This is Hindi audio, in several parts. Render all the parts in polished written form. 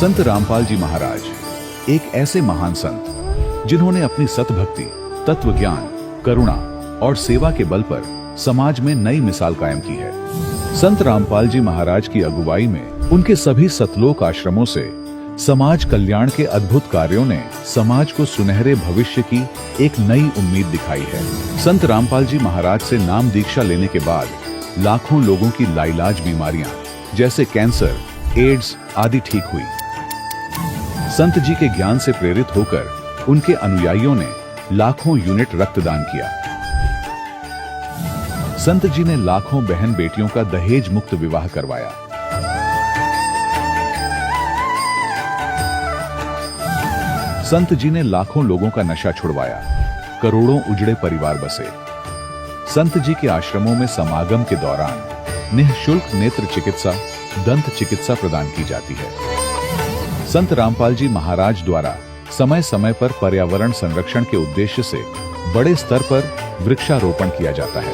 संत रामपाल जी महाराज एक ऐसे महान संत जिन्होंने अपनी सतभक्ति, तत्व ज्ञान, करुणा और सेवा के बल पर समाज में नई मिसाल कायम की है। संत रामपाल जी महाराज की अगुवाई में उनके सभी सतलोक आश्रमों से समाज कल्याण के अद्भुत कार्यों ने समाज को सुनहरे भविष्य की एक नई उम्मीद दिखाई है। संत रामपाल जी महाराज से नाम दीक्षा लेने के बाद लाखों लोगों की लाइलाज बीमारियां जैसे कैंसर, एड्स आदि ठीक हुई। संत जी के ज्ञान से प्रेरित होकर उनके अनुयायियों ने लाखों यूनिट रक्तदान किया। संत जी ने लाखों बहन बेटियों का दहेज मुक्त विवाह करवाया। संत जी ने लाखों लोगों का नशा छुड़वाया, करोड़ों उजड़े परिवार बसे। संत जी के आश्रमों में समागम के दौरान निःशुल्क नेत्र चिकित्सा, दंत चिकित्सा प्रदान की जाती है। संत रामपाल जी महाराज द्वारा समय समय पर पर्यावरण संरक्षण के उद्देश्य से बड़े स्तर पर वृक्षारोपण किया जाता है।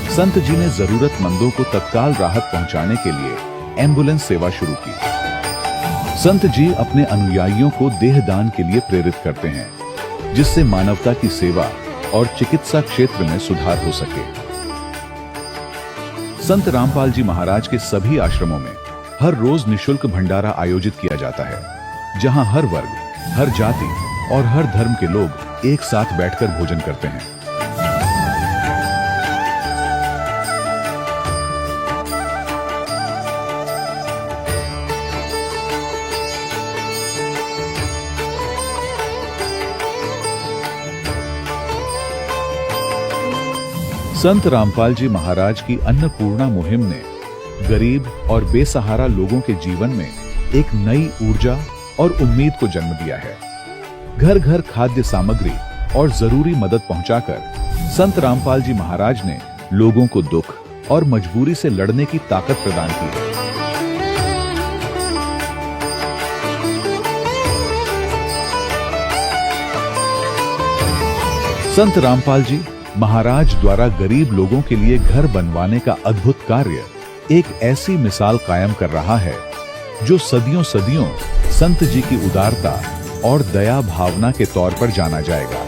संत जी ने जरूरतमंदों को तत्काल राहत पहुंचाने के लिए एम्बुलेंस सेवा शुरू की। संत जी अपने अनुयायियों को देहदान के लिए प्रेरित करते हैं, जिससे मानवता की सेवा और चिकित्सा क्षेत्र में सुधार हो सके। संत रामपाल जी महाराज के सभी आश्रमों में हर रोज निःशुल्क भंडारा आयोजित किया जाता है, जहां हर वर्ग, हर जाति और हर धर्म के लोग एक साथ बैठकर भोजन करते हैं। संत रामपाल जी महाराज की अन्नपूर्णा मुहिम ने गरीब और बेसहारा लोगों के जीवन में एक नई ऊर्जा और उम्मीद को जन्म दिया है। घर घर खाद्य सामग्री और जरूरी मदद पहुंचाकर संत रामपाल जी महाराज ने लोगों को दुख और मजबूरी से लड़ने की ताकत प्रदान की है। संत रामपाल जी महाराज द्वारा गरीब लोगों के लिए घर बनवाने का अद्भुत कार्य एक ऐसी मिसाल कायम कर रहा है जो सदियों सदियों संत जी की उदारता और दया भावना के तौर पर जाना जाएगा।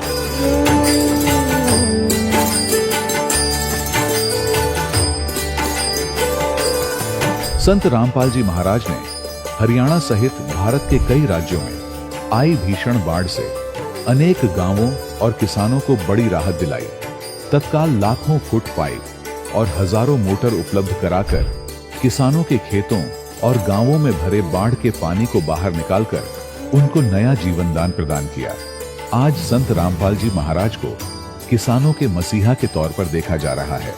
संत रामपाल जी महाराज ने हरियाणा सहित भारत के कई राज्यों में आई भीषण बाढ़ से अनेक गांवों और किसानों को बड़ी राहत दिलाई। तत्काल लाखों फुट पाइप और हजारों मोटर उपलब्ध कराकर किसानों के खेतों और गांवों में भरे बाढ़ के पानी को बाहर निकालकर उनको नया जीवन दान प्रदान किया। आज संत रामपाल जी महाराज को किसानों के मसीहा के तौर पर देखा जा रहा है।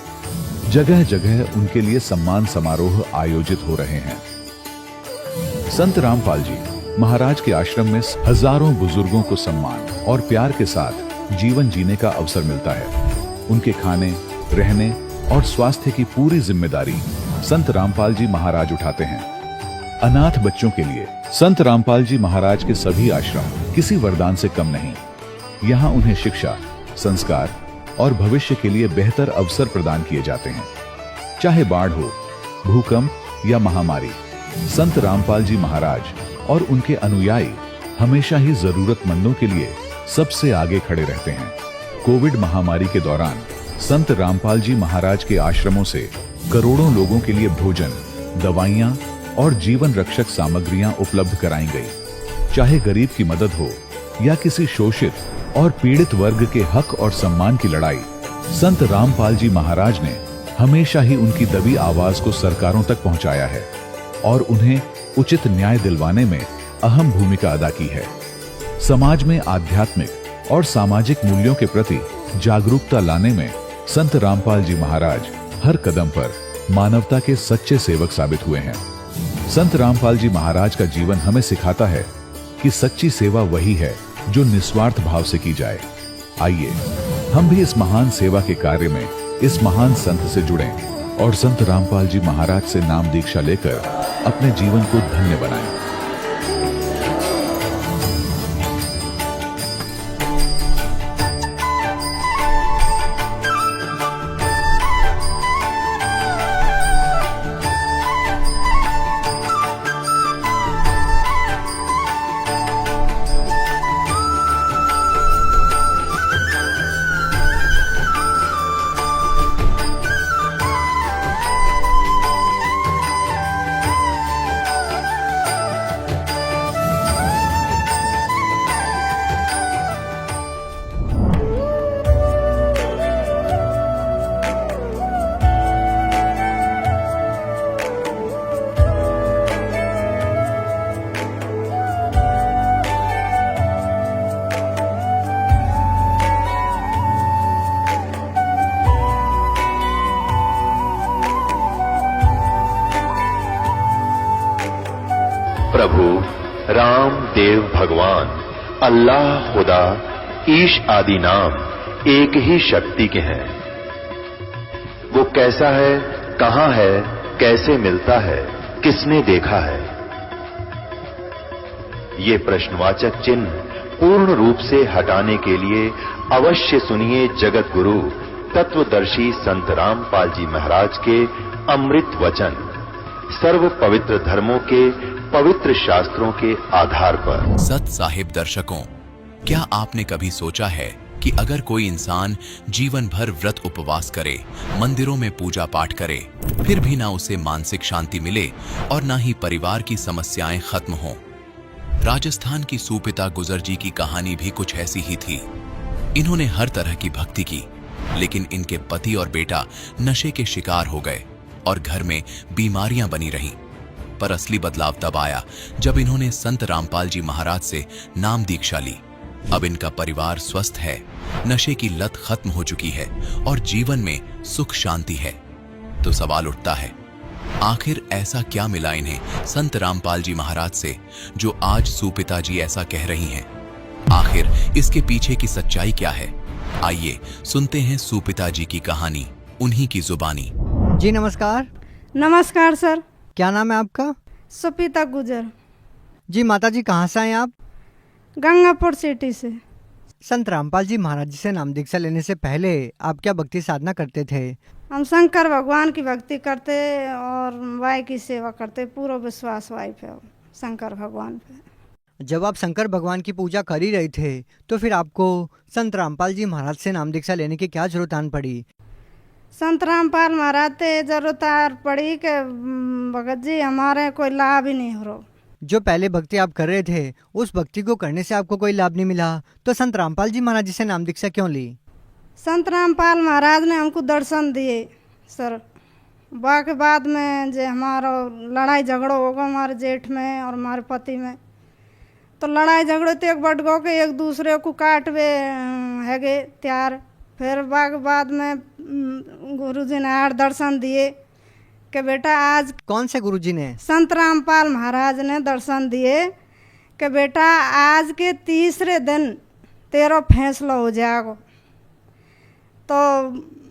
जगह जगह उनके लिए सम्मान समारोह आयोजित हो रहे हैं। संत रामपाल जी महाराज के आश्रम में हजारों बुजुर्गों को सम्मान और प्यार के साथ जीवन जीने का अवसर मिलता है। उनके खाने, रहने और स्वास्थ्य की पूरी जिम्मेदारी संत रामपाल जी महाराज उठाते हैं। अनाथ बच्चों के लिए संत रामपाल जी महाराज के सभी आश्रम किसी वरदान से कम नहीं। यहाँ उन्हें शिक्षा, संस्कार और भविष्य के लिए बेहतर अवसर प्रदान किए जाते हैं। चाहे बाढ़ हो, भूकंप या महामारी, संत रामपाल जी महाराज और उनके अनुयायी हमेशा ही जरूरतमंदों के लिए सबसे आगे खड़े रहते हैं। कोविड महामारी के दौरान संत रामपाल जी महाराज के आश्रमों से करोड़ों लोगों के लिए भोजन, दवाइयां और जीवन रक्षक सामग्रियां उपलब्ध कराई गई। चाहे गरीब की मदद हो या किसी शोषित और पीड़ित वर्ग के हक और सम्मान की लड़ाई, संत रामपाल जी महाराज ने हमेशा ही उनकी दबी आवाज को सरकारों तक पहुंचाया है और उन्हें उचित न्याय दिलवाने में अहम भूमिका अदा की है। समाज में आध्यात्मिक और सामाजिक मूल्यों के प्रति जागरूकता लाने में संत रामपाल जी महाराज हर कदम पर मानवता के सच्चे सेवक साबित हुए हैं। संत रामपाल जी महाराज का जीवन हमें सिखाता है कि सच्ची सेवा वही है जो निस्वार्थ भाव से की जाए। आइए हम भी इस महान सेवा के कार्य में इस महान संत से जुड़ें और संत रामपाल जी महाराज से नाम दीक्षा लेकर अपने जीवन को धन्य बनाएं। प्रभु राम देव भगवान अल्लाह खुदा ईश आदि नाम एक ही शक्ति के हैं। वो कैसा है, कहां है, कैसे मिलता है, किसने देखा है? ये प्रश्नवाचक चिन्ह पूर्ण रूप से हटाने के लिए अवश्य सुनिए जगत गुरु तत्वदर्शी संत रामपाल जी महाराज के अमृत वचन, सर्व पवित्र धर्मों के पवित्र शास्त्रों के आधार पर। सत साहिब दर्शकों, क्या आपने कभी सोचा है कि अगर कोई इंसान जीवन भर व्रत उपवास करे, मंदिरों में पूजा पाठ करे, फिर भी ना उसे मानसिक शांति मिले और ना ही परिवार की समस्याएं खत्म हों? राजस्थान की सुपिता गुजर जी की कहानी भी कुछ ऐसी ही थी। इन्होंने हर तरह की भक्ति की, लेकिन इनके पति और बेटा नशे के शिकार हो गए और घर में बीमारियां बनी रहीं। पर असली बदलाव तब आया जब इन्होंने संत रामपाल जी महाराज से नाम दीक्षा ली। अब इनका परिवार स्वस्थ है, नशे की लत खत्म हो चुकी है और जीवन में सुख शांति है। तो सवाल उठता है, आखिर ऐसा क्या मिला इन्हें संत रामपाल जी महाराज से जो आज सुपिता जी ऐसा कह रही हैं? आखिर इसके पीछे की सच्चाई क्या है? आइए सुनते हैं सुपिता जी की कहानी, उन्हीं की जुबानी। जी नमस्कार। नमस्कार सर। क्या नाम है आपका? सुपिता गुजर। जी माता जी, कहाँ से हैं आप? गंगापुर सिटी से। संत रामपाल जी महाराज जी से नाम दीक्षा लेने से पहले आप क्या भक्ति साधना करते थे? हम शंकर भगवान की भक्ति करते और वाई की सेवा करते, पूरा विश्वास वाई पे, शंकर भगवान पे। जब आप शंकर भगवान की पूजा कर ही रहे थे तो फिर आपको संत रामपाल जी महाराज से नाम दीक्षा लेने की क्या जरूरत आन पड़ी? संत रामपाल महाराज से जरूरत आर पड़ी कि भगत जी हमारे कोई लाभ ही नहीं हो रहा। जो पहले भक्ति आप कर रहे थे उस भक्ति को करने से आपको कोई लाभ नहीं मिला, तो संत रामपाल जी महाराज जी से नाम दीक्षा क्यों ली? संत रामपाल महाराज ने हमको दर्शन दिए सर। के बाद में जो हमारा लड़ाई झगड़ा होगा हमारे जेठ में और हमारे पति में, तो लड़ाई झगड़े तो एक बट गो के एक दूसरे को काटवे है गए त्यार। फिर बाद में गुरुजी ने आर दर्शन दिए कि बेटा आज। कौन से गुरुजी ने? संत रामपाल महाराज ने दर्शन दिए कि बेटा आज के तीसरे दिन तेरा फैसला हो जाएगा। तो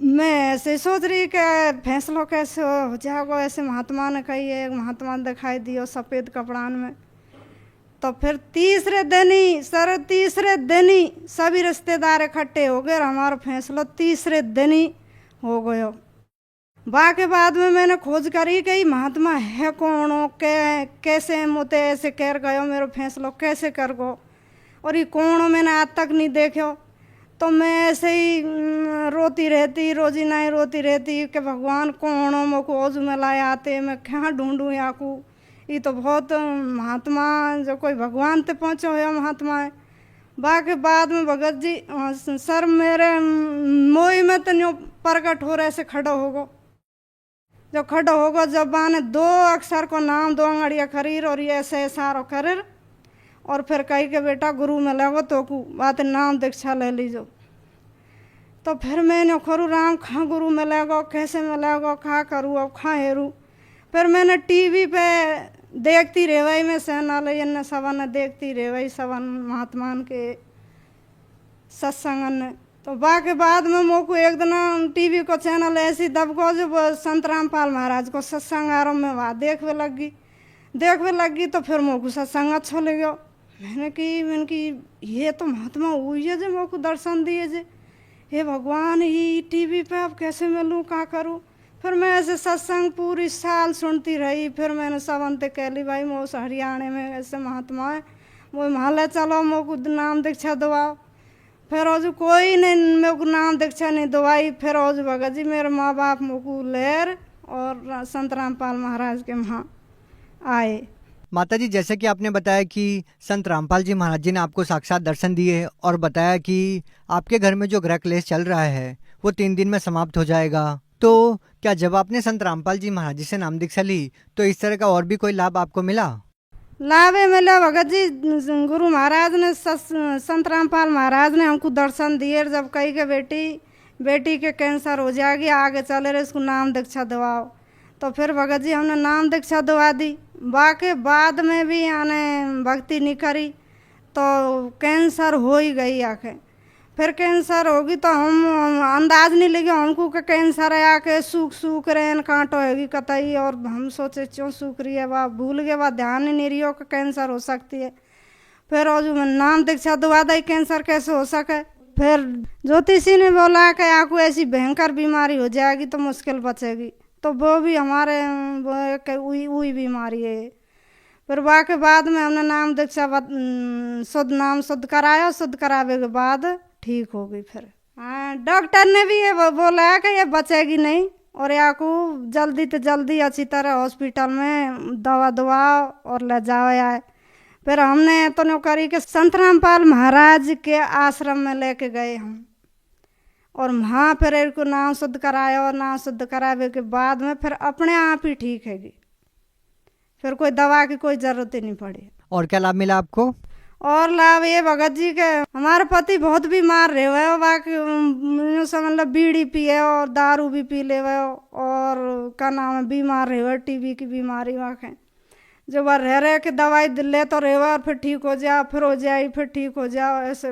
मैं ऐसे सोच रही कि फैसला कैसे हो जाएगा, ऐसे महात्मा ने कही है। एक महात्मा दिखाई दियो सफ़ेद कपड़ान में। तो फिर तीसरे दिन ही सभी रिश्तेदार इकट्ठे हो गए, हमारा फैसला तीसरे दिन ही हो गयो। के बाद में मैंने खोज करी कि महात्मा है कौन हो, कैसे मुझे ऐसे कर गयो, मेरा फैसला कैसे कर गो, और ये कौन हो मैंने आज तक नहीं देखो। तो मैं ऐसे ही रोती रहती, रोजी नहीं रोती रहती कि भगवान कौन हो, मेरे को ओज में लाए आते, मैं कहाँ ढूंढूँ यहाँ को। ये तो बहुत महात्मा जो कोई भगवान ते पहुँचो है महात्मा है। के बाद में भगत जी सर मेरे मोई में तो न्यू प्रकट हो रहे से खड़ा होगो। जो खड़ा होगा जब आने दो अक्षर को नाम दो अंगड़िया खरीर और ये ऐसे सारो करीर, और फिर कही के बेटा गुरु में लगो तो को बात नाम दीक्षा ले लीजो। तो फिर मैंने खरू राम खा गुरु में लगो, कैसे में लगो, खा करूँ अब खा हेरू। फिर मैंने टीवी पे देखती रेवाई में सहनालय सवन देखती रेवाई सवन महात्मान के सत्संगन ने। तो के बाद में मोको एक दिन टीवी को चैनल ऐसी दबको जो संत रामपाल महाराज को सत्संग आरंभ में वहाँ देखने लगी। तो फिर मोको सत्संग अच्छा लगे। मैंने कि ये तो महात्मा हुई है जो मोको दर्शन दिए जे, हे भगवान ही टीवी पे अब कैसे मिलूँ, क्या करूँ। फिर मैं ऐसे सत्संग पूरी साल सुनती रही। फिर मैंने सवंते कहली भाई मो हरियाणा में ऐसे महात्मा है, वो महल चलो मोको नाम दीक्षा दवाओ। फिर आज कोई नहीं मेरे को नाम दीक्षा नहीं दवाई। फिर आज भगत जी मेरे माँ बाप मोको लेर और संत रामपाल महाराज के वहाँ आए। माता जी, जैसे कि आपने बताया कि संत रामपाल जी महाराज जी ने आपको साक्षात दर्शन दिए और बताया कि आपके घर में जो ग्रह क्लेश चल रहा है वो 3 दिन में समाप्त हो जाएगा, तो क्या जब आपने संत रामपाल जी महाराज जी से नाम दीक्षा ली तो इस तरह का और भी कोई लाभ आपको मिला? लाभ मिला भगत जी। गुरु महाराज ने संत रामपाल महाराज ने हमको दर्शन दिए। जब कही के बेटी के कैंसर हो जाएगी आगे चले रहे, इसको नाम दीक्षा दवाओ। तो फिर भगत जी हमने नाम दीक्षा दवा दी। बाकी बाद में भी यानी भक्ति नहीं करी तो कैंसर हो ही गई आके। फिर कैंसर होगी तो हम अंदाज नहीं लगे हमको कि कैंसर है, आके सूख रहे कांटो होगी कतई, और हम सोचे क्यों सूख रही है, वह भूल गए, वह ध्यान ही नहीं रही हो कि कैंसर हो सकती है। फिर और जो नाम दीक्षा दुआ दी कैंसर कैसे हो सके। फिर ज्योतिषी ने बोला कि आपको ऐसी भयंकर बीमारी हो जाएगी तो मुश्किल बचेगी, तो वो भी हमारे वही बीमारी है। फिर वहाँ के बाद में हमने नाम दीक्षा शुद्ध नाम शुद्ध कराया, शुद्ध करावे के बाद ठीक हो गई। फिर हाँ, डॉक्टर ने भी ये बोला कि ये बचेगी नहीं और आपको जल्दी से जल्दी अच्छी तरह हॉस्पिटल में दवा दवाओ और ले जाओ आए। फिर हमने तो नौकरी के संत रामपाल महाराज के आश्रम में लेके गए हम, और वहाँ फिर इनको नाम शुद्ध कराया, और नाम शुद्ध करावे के बाद में फिर अपने आप ही ठीक हैगी, फिर कोई दवा की कोई जरूरत ही नहीं पड़ी। और क्या लाभ मिला आपको? और लाभ ये भगत जी के हमारे पति बहुत बीमार रहे हुए, बाकी मतलब बीड़ी पिए और दारू भी पी ले हुए, और क्या नाम है बीमार रहे हुए, टीबी की बीमारी वाके जो वह रह के दवाई ले तो रहे और फिर ठीक हो जाओ, फिर हो जाए, फिर ठीक हो जाओ ऐसे।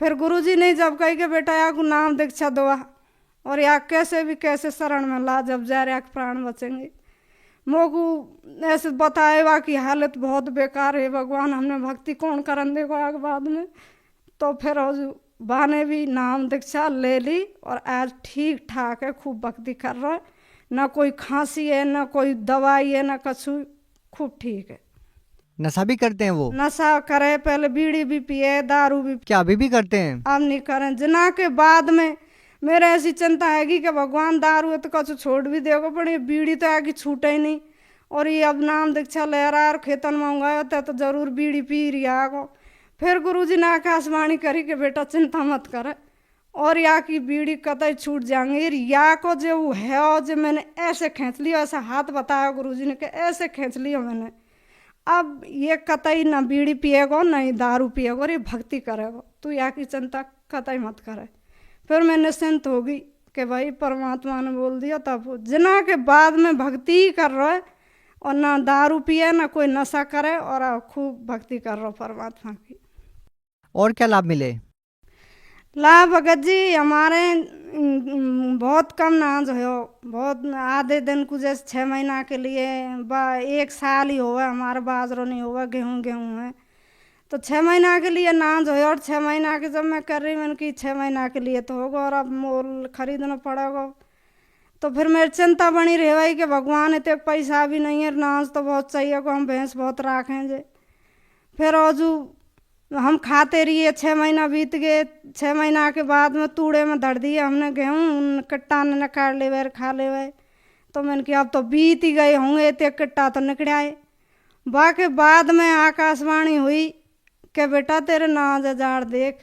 फिर गुरुजी ने जब कही कि बेटा या को नाम दीक्षा दो और या कैसे भी कैसे शरण में ला, जब जा रहा प्राण बचेंगे। मोकू ऐसे बताएगा कि हालत बहुत बेकार है भगवान, हमने भक्ति कौन करन देखो आगे बाद में। तो फिर बहाने भी नाम दीक्षा ले ली और आज ठीक ठाक है, खूब भक्ति कर रहा है, ना कोई खांसी है ना कोई दवाई है ना कछु, खूब ठीक है। नशा भी करते हैं वो? नशा करे, पहले बीड़ी भी पिए, दारू भी। क्या अभी भी करते हैं? अब नहीं करें। जना के बाद में मेरे ऐसी चिंता हैगी कि भगवान दारू है तो कछु छोड़ भी देगा, पर ये बीड़ी तो है कि छूटे ही नहीं, और ये अब नाम दीक्षा ले रहा है और खेतन में उंगाया होता है तो जरूर बीड़ी पी रही है। फिर गुरुजी ने आकाशवाणी करी कि बेटा चिंता मत करे और या की बीड़ी कतई छूट जाएंगे। या को जो वो है और जो मैंने ऐसे खींच लिया, ऐसा हाथ बताया गुरुजी ने कि ऐसे खींच लिया मैंने, अब ये कतई ना बीड़ी पिएगा ना ही दारू पिएगा और ये भक्ति करेगा, तू या की चिंता कतई मत करे। फिर मैं निश्चिंत होगी कि भाई परमात्मा ने बोल दिया। तब जना के बाद में भक्ति ही कर रहा है और ना दारू पिए ना कोई नशा करे और खूब भक्ति कर रहा परमात्मा की। और क्या लाभ मिले? लाभ भगत जी हमारे बहुत कम नाज हो, बहुत आधे दिन को जैसे 6 महीना के लिए 1 साल ही हुआ हमारा बाजरो नहीं हुआ, गेहूँ है तो 6 महीना के लिए नाज हो। और 6 महीना के जब मैं कर रही मैंने कि 6 महीना के लिए तो होगा और अब मोल खरीदना पड़ेगा। तो फिर मेरी चिंता बनी रह गई कि भगवान इतने पैसा भी नहीं है, नाज तो बहुत चाहिए को, हम भैंस बहुत राखें जे। फिर रोजू हम खाते रहिए, 6 महीना बीत गए। 6 महीना के बाद में तूड़े में धर दिए हमने गेहूँ, कट्टा ने नकाड़ ले वे खा ले वे। तो मैंने कहा अब तो बीत ही गए होंगे, इतने कट्टा तो निकड़ाए। बाकी बाद में आकाशवाणी हुई कि बेटा तेरे नाज जाड़ देख।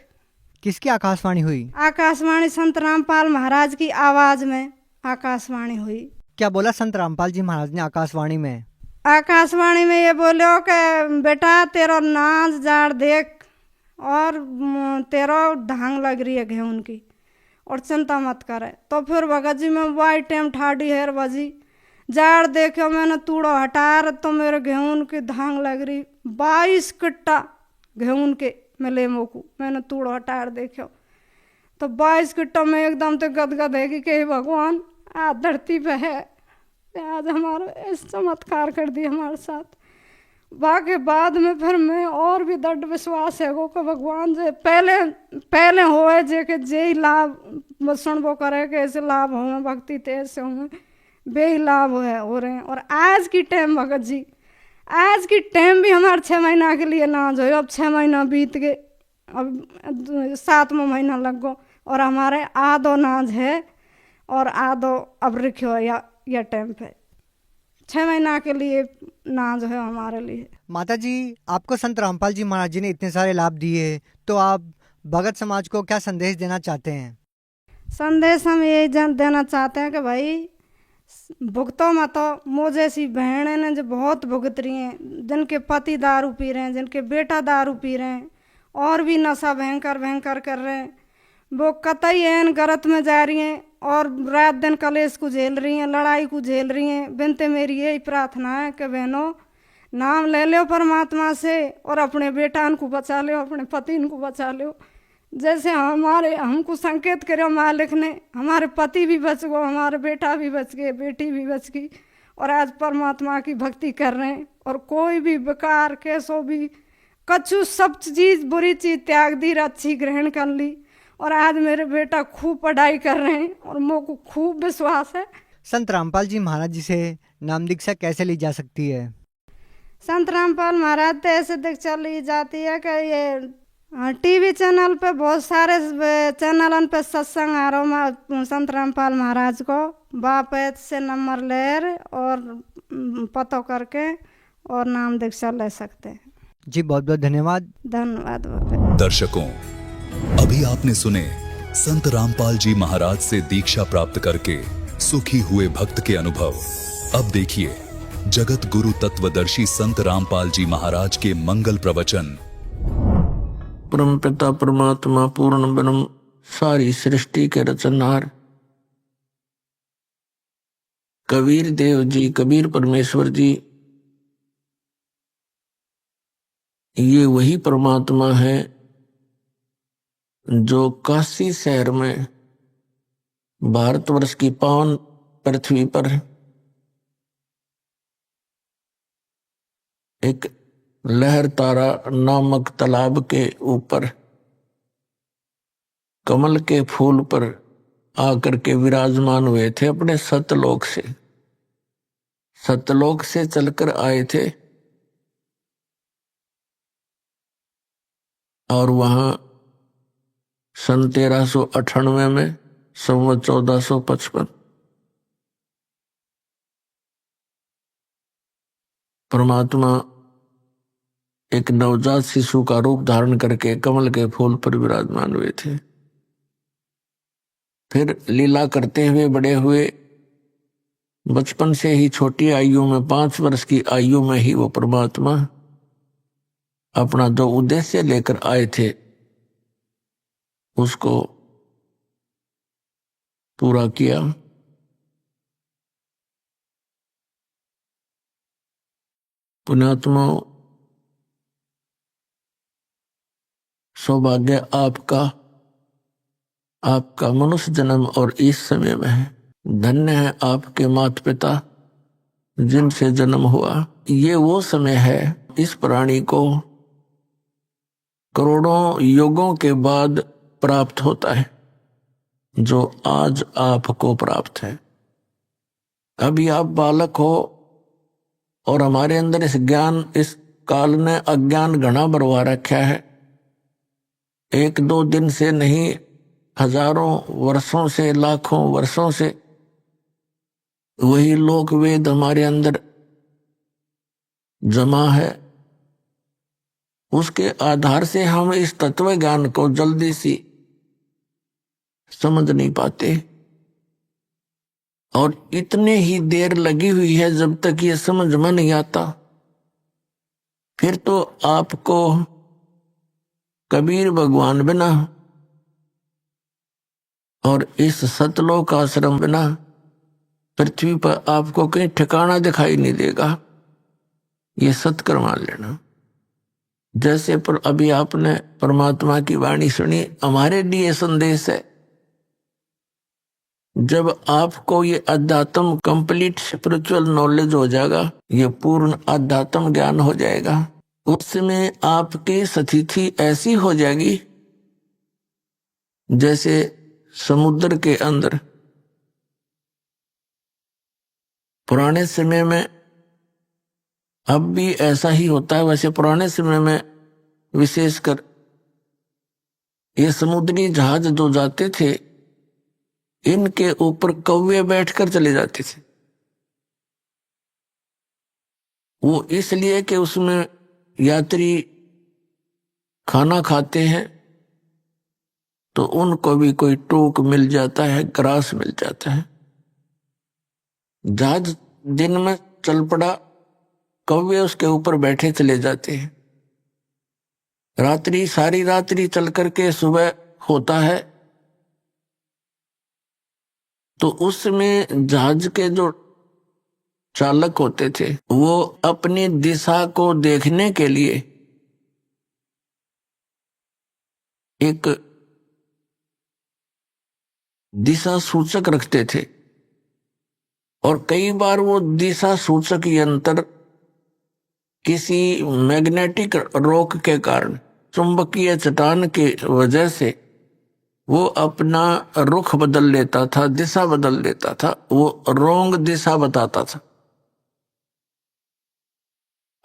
किसकी आकाशवाणी हुई? आकाशवाणी संत रामपाल महाराज की आवाज में आकाशवाणी हुई। क्या बोला संत रामपाल जी महाराज ने आकाशवाणी में? आकाशवाणी में ये बोलो कि बेटा तेरा नाच जाड़ देख और तेरा ढांग लग रही है गेहूं की और चिंता मत करे। तो फिर भगत जी में वाई टाइम ठाड़ी है बजी जाड़ देखो, मैंने तूड़ो हटा तो मेरे गेहूं की धांग लग रही 22 कट्टा गेहूं के मिले मोकू, मैंने तूड़ो हटा देखो तो 22 कट्टा में एकदम तो गदगद है कि भगवान आज धरती पे है, आज हमारा ऐसा चमत्कार कर दिया हमारे साथ। बाकी बाद में फिर मैं और भी दृढ़ विश्वास है वो कि भगवान जे पहले होए जे के जे ही लाभ सुनबो करे कि ऐसे लाभ हो भक्ति तेज से हो बे ही लाभ हो रहे हैं। और आज की टाइम भगत जी, आज की टाइम भी हमारे 6 महीना के लिए नाज हो। अब 6 महीना बीत गए, अब 7वां महीना लग गो और हमारे आधो नाज है और आधो अब रखो या टाइम पे 6 महीना के लिए नाज है हमारे लिए। माता जी आपको संत रामपाल जी महाराज जी ने इतने सारे लाभ दिए, तो आप भगत समाज को क्या संदेश देना चाहते हैं? संदेश हम यही देना चाहते हैं कि भाई भुगतो मत। मो जैसी बहनें ने जो बहुत भुगत रही हैं, जिनके पति दारू पी रहे हैं, जिनके बेटा दारू पी रहे हैं और भी नशा भयंकर कर रहे हैं, वो कतई एन गलत में जा रही हैं और रात दिन कलेश को झेल रही हैं, लड़ाई को झेल रही हैं। बिनते मेरी यही प्रार्थना है कि बहनों नाम ले लो परमात्मा से और अपने बेटान को बचा लो, अपने पति को बचा लो। जैसे हमारे हमको संकेत करो मालिक ने, हमारे पति भी बच गए, हमारे बेटा भी बच गए, बेटी भी बच गई, और आज परमात्मा की भक्ति कर रहे हैं। और कोई भी बेकार कैसो भी कछु सब चीज बुरी चीज त्याग दी, अच्छी ग्रहण कर ली। और आज मेरे बेटा खूब पढ़ाई कर रहे हैं और मेरे को खूब विश्वास है। संत रामपाल जी महाराज जी से नाम दीक्षा कैसे ली जा सकती है? संत रामपाल महाराज तो ऐसे दीक्षा ली जाती है कि ये टीवी चैनल पे बहुत सारे चैनलन पे सत्संग आ रहा संत रामपाल महाराज को, बापैत से नंबर ले और पतो करके और नाम दीक्षा ले सकते हैं। जी बहुत बहुत धन्यवाद। धन्यवाद बापा। दर्शकों, अभी आपने सुने संत रामपाल जी महाराज से दीक्षा प्राप्त करके सुखी हुए भक्त के अनुभव। अब देखिए जगत गुरु तत्वदर्शी संत रामपाल जी महाराज के मंगल प्रवचन। परम पिता परमात्मा पूर्ण ब्रह्म सारी सृष्टि के रचनहार कबीर देव जी, कबीर परमेश्वर जी, ये वही परमात्मा है जो काशी शहर में भारतवर्ष की पावन पृथ्वी पर एक लहर तारा नामक तालाब के ऊपर कमल के फूल पर आकर के विराजमान हुए थे। अपने सतलोक से चलकर आए थे और वहां सन 1398 में संवत 1455 परमात्मा एक नवजात शिशु का रूप धारण करके कमल के फूल पर विराजमान हुए थे। फिर लीला करते हुए बड़े हुए, बचपन से ही छोटी आयु में 5 वर्ष की आयु में ही वो परमात्मा अपना जो उद्देश्य लेकर आए थे उसको पूरा किया। पुण्यात्मा, सौभाग्य आपका मनुष्य जन्म और इस समय में है। धन्य है आपके माता पिता जिनसे जन्म हुआ। ये वो समय है, इस प्राणी को करोड़ों युगों के बाद प्राप्त होता है जो आज आपको प्राप्त है। अभी आप बालक हो और हमारे अंदर इस काल ने अज्ञान घना भरवा रखा है। 1-2 दिन से नहीं, हजारों वर्षों से, लाखों वर्षों से वही लोक वेद हमारे अंदर जमा है। उसके आधार से हम इस तत्व ज्ञान को जल्दी सी समझ नहीं पाते और इतने ही देर लगी हुई है जब तक ये समझ में नहीं आता। फिर तो आपको कबीर भगवान बिना और इस सतलोक आश्रम बिना पृथ्वी पर आपको कहीं ठिकाना दिखाई नहीं देगा। ये सत्कर मान लेना। जैसे पर अभी आपने परमात्मा की वाणी सुनी, हमारे लिए संदेश है। जब आपको ये अध्यात्म कंप्लीट स्पिरिचुअल नॉलेज हो जाएगा, ये पूर्ण अध्यात्म ज्ञान हो जाएगा, उस समय आपकी स्थिति ऐसी हो जाएगी जैसे समुद्र के अंदर पुराने समय में, अब भी ऐसा ही होता है। वैसे पुराने समय में विशेषकर ये समुद्री जहाज जो जाते थे, इनके ऊपर कौवे बैठकर चले जाते थे। वो इसलिए कि उसमें यात्री खाना खाते हैं तो उनको भी कोई टोक मिल जाता है, ग्रास मिल जाता है। जहाज दिन में चल पड़ा, कौवे उसके ऊपर बैठे चले जाते हैं। रात्रि, सारी रात्रि चल करके सुबह होता है तो उसमें जहाज के जो चालक होते थे, वो अपनी दिशा को देखने के लिए एक दिशा सूचक रखते थे, और कई बार वो दिशा सूचक यंत्र किसी मैग्नेटिक रोक के कारण, चुंबकीय चट्टान की वजह से वो अपना रुख बदल लेता था, दिशा बदल लेता था, वो रोंग दिशा बताता था।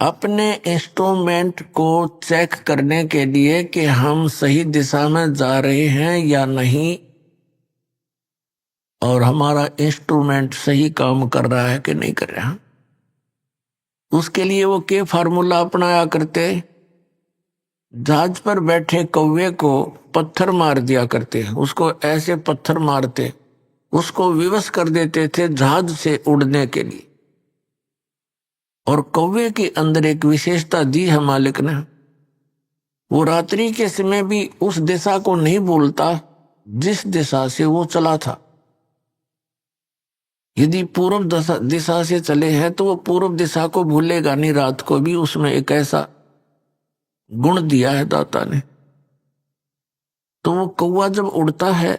अपने इंस्ट्रूमेंट को चेक करने के लिए कि हम सही दिशा में जा रहे हैं या नहीं, और हमारा इंस्ट्रूमेंट सही काम कर रहा है कि नहीं कर रहा, उसके लिए वो के फार्मूला अपनाया करते। जहाज पर बैठे कौवे को पत्थर मार दिया करते, उसको ऐसे पत्थर मारते, उसको विवश कर देते थे जहाज से उड़ने के लिए। और कौवे के अंदर एक विशेषता दी है मालिक ने, वो रात्रि के समय भी उस दिशा को नहीं भूलता जिस दिशा से वो चला था। यदि पूर्व दिशा से चले हैं तो वो पूर्व दिशा को भूलेगा नहीं रात को भी। उसमें एक ऐसा गुण दिया है दाता ने। तो वो कौवा जब उड़ता है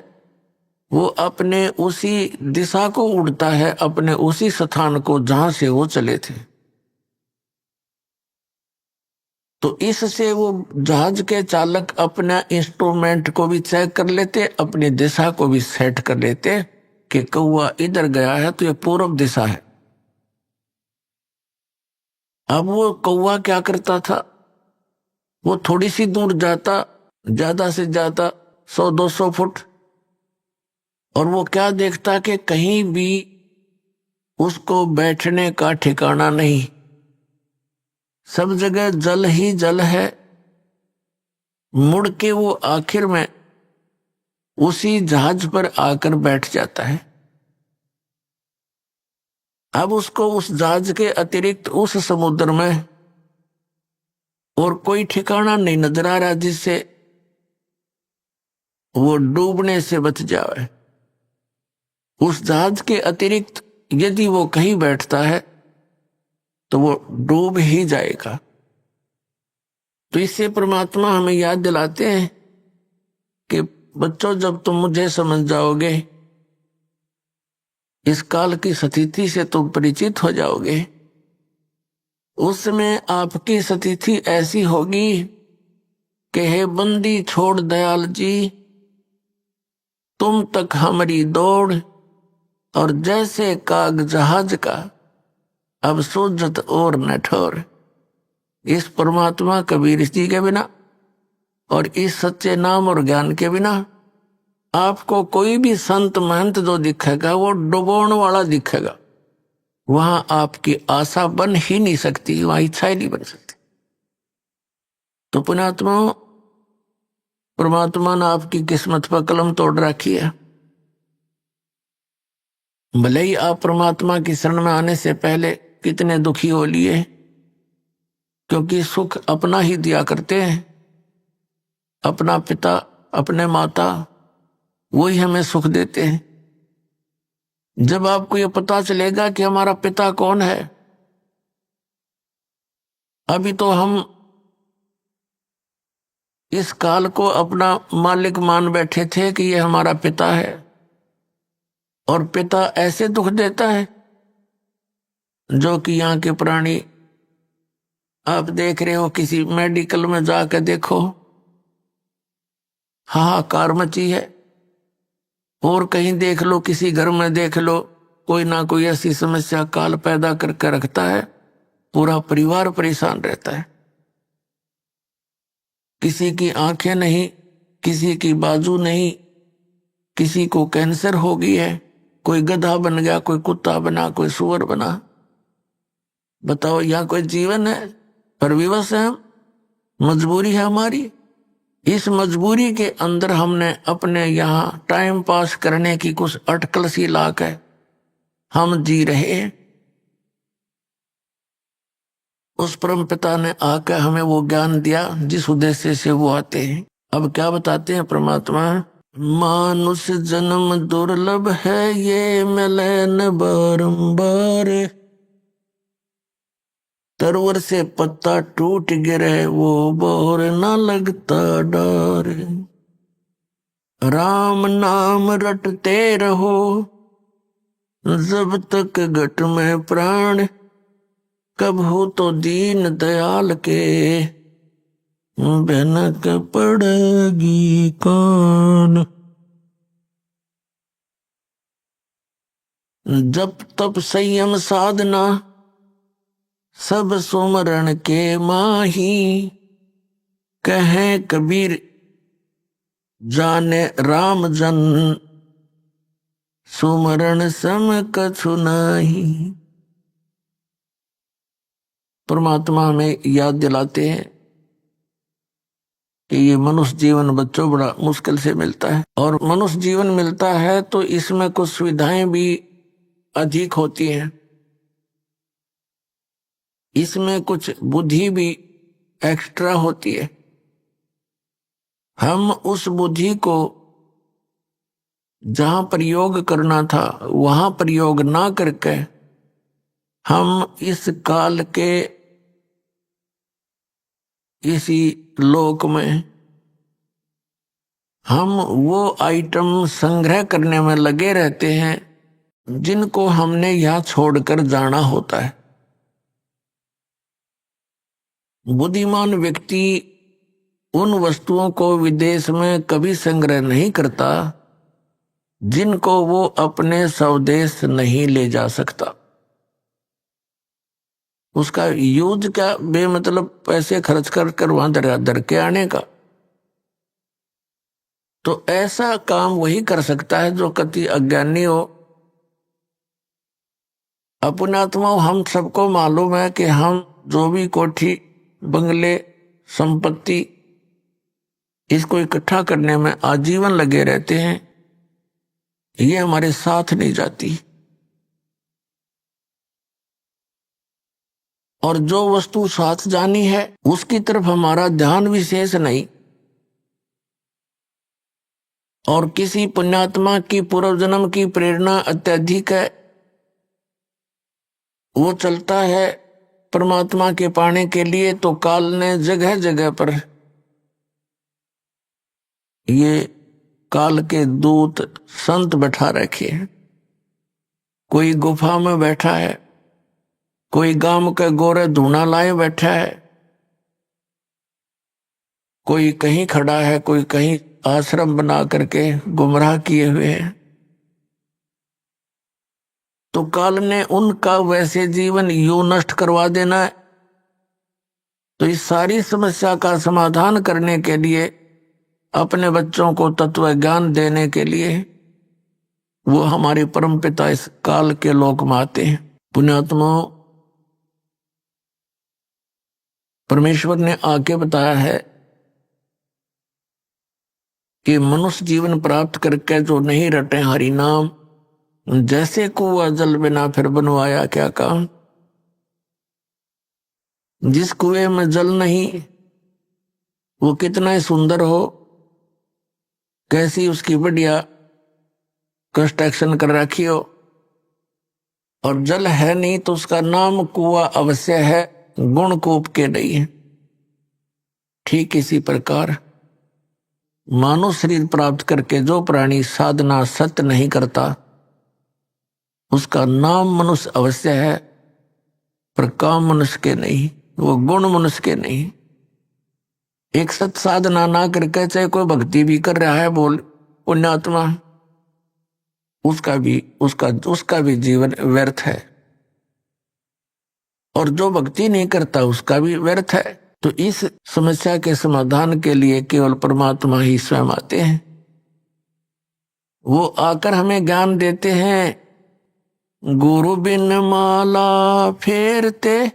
वो अपने उसी दिशा को उड़ता है, अपने उसी स्थान को जहां से वो चले थे। तो इससे वो जहाज के चालक अपना इंस्ट्रूमेंट को भी चेक कर लेते, अपनी दिशा को भी सेट कर लेते कि कौवा इधर गया है तो ये पूर्व दिशा है। अब वो कौवा क्या करता था, वो थोड़ी सी दूर जाता, ज्यादा से ज्यादा 100-200 फुट, और वो क्या देखता कि कहीं भी उसको बैठने का ठिकाना नहीं, सब जगह जल ही जल है। मुड़ के वो आखिर में उसी जहाज पर आकर बैठ जाता है। अब उसको उस जहाज के अतिरिक्त उस समुद्र में और कोई ठिकाना नहीं नजर आ रहा जिससे वो डूबने से बच जाए। उस जहाज के अतिरिक्त यदि वो कहीं बैठता है तो वो डूब ही जाएगा। तो इससे परमात्मा हमें याद दिलाते हैं कि बच्चों, जब तुम मुझे समझ जाओगे, इस काल की स्थिति से तुम परिचित हो जाओगे, उस समय आपकी स्थिति ऐसी होगी कि हे बंदी छोड़ दयाल जी, तुम तक हमारी दौड़, और जैसे काग जहाज का अब सूझत और न ठोर। इस परमात्मा कबीर जी के बिना और इस सच्चे नाम और ज्ञान के बिना आपको कोई भी संत महंत जो दिखेगा वो डुबोने वाला दिखेगा। वहां आपकी आशा बन ही नहीं सकती, वहां इच्छा ही नहीं बन सकती। तो पुण्यात्मा, परमात्मा ने आपकी किस्मत पर कलम तोड़ रखी है। भले ही आप परमात्मा की शरण में आने से पहले कितने दुखी हो लिए, क्योंकि सुख अपना ही दिया करते हैं। अपना पिता, अपने माता, वही हमें सुख देते हैं। जब आपको यह पता चलेगा कि हमारा पिता कौन है, अभी तो हम इस काल को अपना मालिक मान बैठे थे कि यह हमारा पिता है, और पिता ऐसे दुख देता है जो कि यहाँ के प्राणी आप देख रहे हो। किसी मेडिकल में जाकर देखो, हाहाकार मची है। और कहीं देख लो, किसी घर में देख लो, कोई ना कोई ऐसी समस्या काल पैदा करके रखता है, पूरा परिवार परेशान रहता है। किसी की आंखें नहीं, किसी की बाजू नहीं, किसी को कैंसर हो गई है, कोई गधा बन गया, कोई कुत्ता बना, कोई सुअर बना। बताओ, यह कोई जीवन है? पर विवश है, मजबूरी है हमारी। इस मजबूरी के अंदर हमने अपने यहाँ टाइम पास करने की कुछ अटकल सी लाक है, हम जी रहे हैं। उस परम पिता ने आकर हमें वो ज्ञान दिया जिस उद्देश्य से वो आते हैं। अब क्या बताते हैं परमात्मा? मानुष जन्म दुर्लभ है, ये मिले न बारंबार। तरवर से पत्ता टूट गिरे वो बोर ना लगता डर। राम नाम रटते रहो जब तक घट में प्राण, कब हो तो दीन दयाल के भनक पड़ेगी कान। जब तप संयम साधना सब सुमरण के माही, कहे कबीर जाने राम जन सुमरण सम कछु नाही। परमात्मा हमें याद दिलाते हैं कि ये मनुष्य जीवन बच्चों बड़ा मुश्किल से मिलता है, और मनुष्य जीवन मिलता है तो इसमें कुछ सुविधाएं भी अधिक होती हैं, इसमें कुछ बुद्धि भी एक्स्ट्रा होती है। हम उस बुद्धि को जहां प्रयोग करना था वहां प्रयोग ना करके हम इस काल के इसी लोक में हम वो आइटम संग्रह करने में लगे रहते हैं जिनको हमने यहां छोड़कर जाना होता है। बुद्धिमान व्यक्ति उन वस्तुओं को विदेश में कभी संग्रह नहीं करता जिनको वो अपने स्वदेश नहीं ले जा सकता। उसका यूज क्या, बेमतलब पैसे खर्च कर कर वहां दर के आने का। तो ऐसा काम वही कर सकता है जो कति अज्ञानी हो। अपनात्मा हम सबको मालूम है कि हम जो भी कोठी बंगले संपत्ति इसको इकट्ठा करने में आजीवन लगे रहते हैं, ये हमारे साथ नहीं जाती। और जो वस्तु साथ जानी है उसकी तरफ हमारा ध्यान विशेष नहीं। और किसी पुण्यात्मा की पूर्व जन्म की प्रेरणा अत्यधिक है, वो चलता है परमात्मा के पाने के लिए, तो काल ने जगह जगह पर ये काल के दूत संत बैठा रखे हैं। कोई गुफा में बैठा है, कोई गांव के गोरे धूना लाए बैठा है, कोई कहीं खड़ा है, कोई कहीं आश्रम बना करके गुमराह किए हुए हैं। तो काल ने उनका वैसे जीवन यूं नष्ट करवा देना है। तो इस सारी समस्या का समाधान करने के लिए, अपने बच्चों को तत्व ज्ञान देने के लिए वो हमारे परम पिता इस काल के लोक में आते हैं। पुण्यात्मा, परमेश्वर ने आके बताया है कि मनुष्य जीवन प्राप्त करके जो नहीं रटे हरि नाम, जैसे कुआं जल बिना फिर बनवाया क्या काम। जिस कुएं में जल नहीं वो कितना ही सुंदर हो, कैसी उसकी बढ़िया कंस्ट्रक्शन कर रखी हो, और जल है नहीं तो उसका नाम कुआं अवश्य है, गुण कूप के नहीं है। ठीक इसी प्रकार मानव शरीर प्राप्त करके जो प्राणी साधना सत्य नहीं करता उसका नाम मनुष्य अवश्य है, पर काम मनुष्य के नहीं, वो गुण मनुष्य के नहीं। एक सत साधना ना करके चाहे कोई भक्ति भी कर रहा है, बोल पुण्यात्मा, उसका भी जीवन व्यर्थ है, और जो भक्ति नहीं करता उसका भी व्यर्थ है। तो इस समस्या के समाधान के लिए केवल परमात्मा ही स्वयं आते हैं। वो आकर हमें ज्ञान देते हैं। गुरु बिन माला फेरते,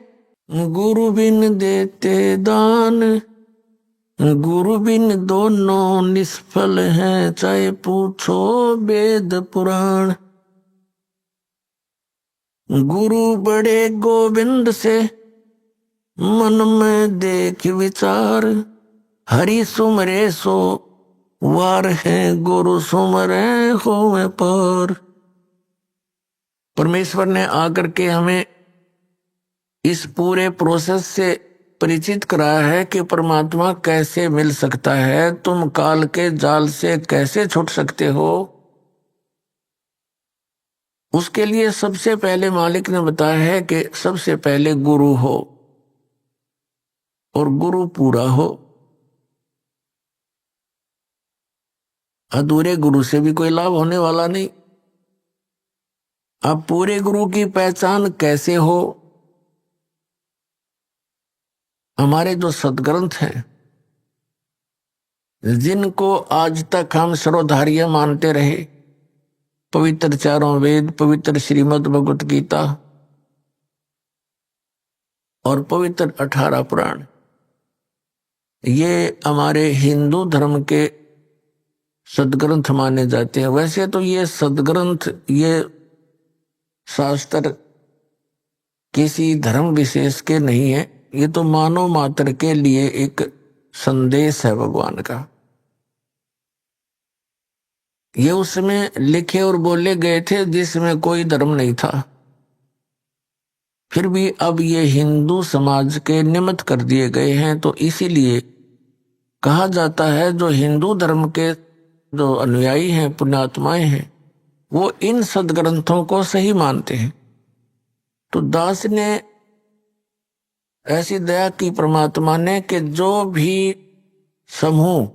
गुरु बिन देते दान, गुरु बिन दोनों निष्फल हैं, चाहे पूछो वेद पुराण। गुरु बड़े गोविंद से मन में देख विचार, हरि सुमरे सो वार है, गुरु सुमरे होवे पार। परमेश्वर ने आकर के हमें इस पूरे प्रोसेस से परिचित कराया है कि परमात्मा कैसे मिल सकता है, तुम काल के जाल से कैसे छूट सकते हो। उसके लिए सबसे पहले मालिक ने बताया है कि सबसे पहले गुरु हो, और गुरु पूरा हो। अधूरे गुरु से भी कोई लाभ होने वाला नहीं। अब पूरे गुरु की पहचान कैसे हो? हमारे जो सदग्रंथ हैं, जिनको आज तक हम सर्वधार्य मानते रहे, पवित्र चारों वेद, पवित्र श्रीमद् भगवत गीता और पवित्र 18 पुराण, ये हमारे हिंदू धर्म के सदग्रंथ माने जाते हैं। वैसे तो ये सदग्रंथ, ये शास्त्र किसी धर्म विशेष के नहीं है, ये तो मानव मात्र के लिए एक संदेश है भगवान का। ये उसमें लिखे और बोले गए थे जिसमें कोई धर्म नहीं था, फिर भी अब ये हिंदू समाज के निमित्त कर दिए गए हैं। तो इसीलिए कहा जाता है जो हिंदू धर्म के जो अनुयायी हैं, पुण्यात्माएं हैं, वो इन सदग्रंथों को सही मानते हैं। तो दास ने ऐसी दया की परमात्मा ने कि जो भी समूह,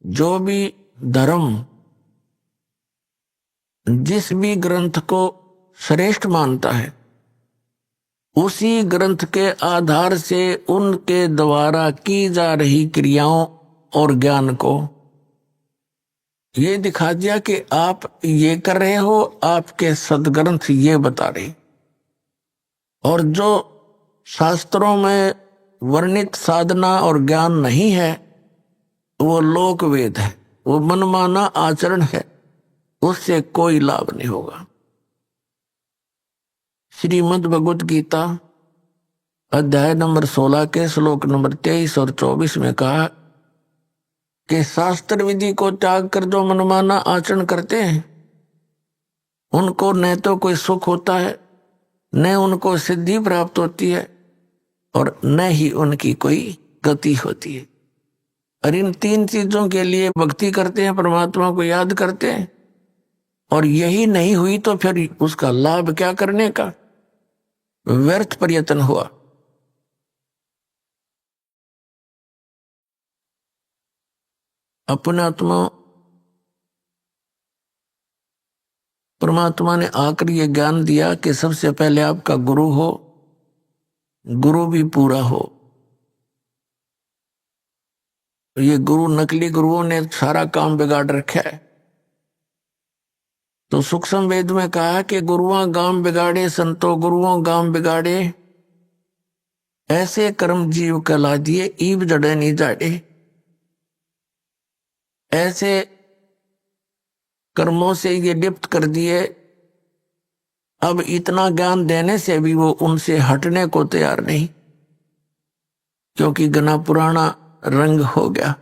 जो भी धर्म जिस भी ग्रंथ को श्रेष्ठ मानता है, उसी ग्रंथ के आधार से उनके द्वारा की जा रही क्रियाओं और ज्ञान को ये दिखा दिया कि आप ये कर रहे हो, आपके सदग्रंथ ये बता रहे। और जो शास्त्रों में वर्णित साधना और ज्ञान नहीं है, वो लोक वेद है, वो मनमाना आचरण है, उससे कोई लाभ नहीं होगा। श्रीमद् भगवत गीता अध्याय नंबर 16 के श्लोक नंबर 23 और 24 में कहा कि शास्त्र विधि को त्याग कर जो मनमाना आचरण करते हैं, उनको न तो कोई सुख होता है, न उनको सिद्धि प्राप्त होती है, और न ही उनकी कोई गति होती है। और इन तीन चीजों के लिए भक्ति करते हैं, परमात्मा को याद करते हैं, और यही नहीं हुई तो फिर उसका लाभ क्या करने का? व्यर्थ प्रयत्न हुआ। अपने आत्मा परमात्मा ने आकर ये ज्ञान दिया कि सबसे पहले आपका गुरु हो, गुरु भी पूरा हो। ये गुरु, नकली गुरुओं ने सारा काम बिगाड़ रखा है। तो सूक्ष्म वेद में कहा कि गुरुआं गांव बिगाड़े, संतो गुरुओं गांव बिगाड़े, ऐसे कर्म जीव कहला दिए, ईब जड़े नहीं जाड़े। ऐसे कर्मों से ये लिप्त कर दिए, अब इतना ज्ञान देने से भी वो उनसे हटने को तैयार नहीं, क्योंकि घना पुराना रंग हो गया।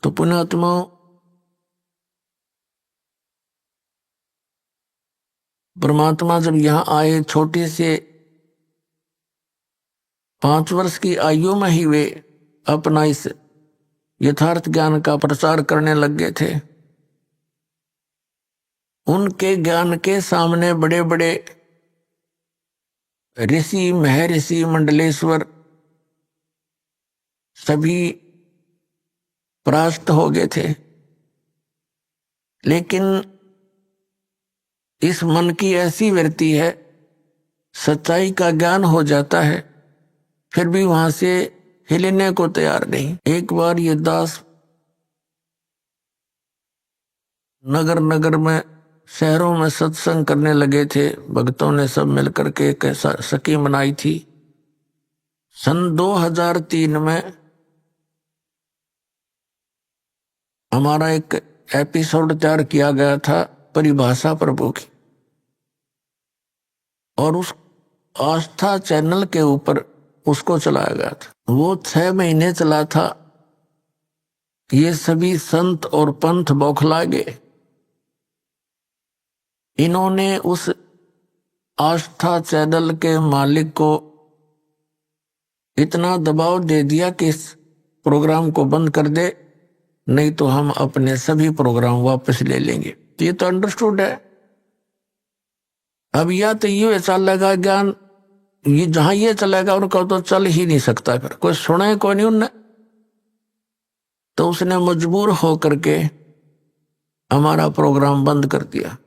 तो पुण्यात्माओं, परमात्मा जब यहां आए, छोटे से 5 वर्ष की आयु में ही वे अपना इस यथार्थ ज्ञान का प्रचार करने लग गए थे। उनके ज्ञान के सामने बड़े बड़े ऋषि, महर्षि, मंडलेश्वर सभी परास्त हो गए थे। लेकिन इस मन की ऐसी वृत्ति है, सच्चाई का ज्ञान हो जाता है, फिर भी वहां से हिलने को तैयार नहीं। एक बार ये दास नगर नगर में, शहरों में सत्संग करने लगे थे। भक्तों ने सब मिलकर के एक सखी मनाई थी। सन 2003 में हमारा एक एपिसोड तैयार किया गया था परिभाषा प्रभु की, और उस आस्था चैनल के ऊपर उसको चलाया गया था। वो 6 महीने चला था। ये सभी संत और पंथ बौखला गए। इन्होंने उस आस्था चैनल के मालिक को इतना दबाव दे दिया कि इस प्रोग्राम को बंद कर दे, नहीं तो हम अपने सभी प्रोग्राम वापस ले लेंगे। तो ये तो अंडरस्टूड है। अब या तो ये चलेगा ज्ञान, ये जहां ये चलेगा उनका तो चल ही नहीं सकता, फिर कोई सुने कोई नहीं उनने। तो उसने मजबूर होकर के हमारा प्रोग्राम बंद कर दिया।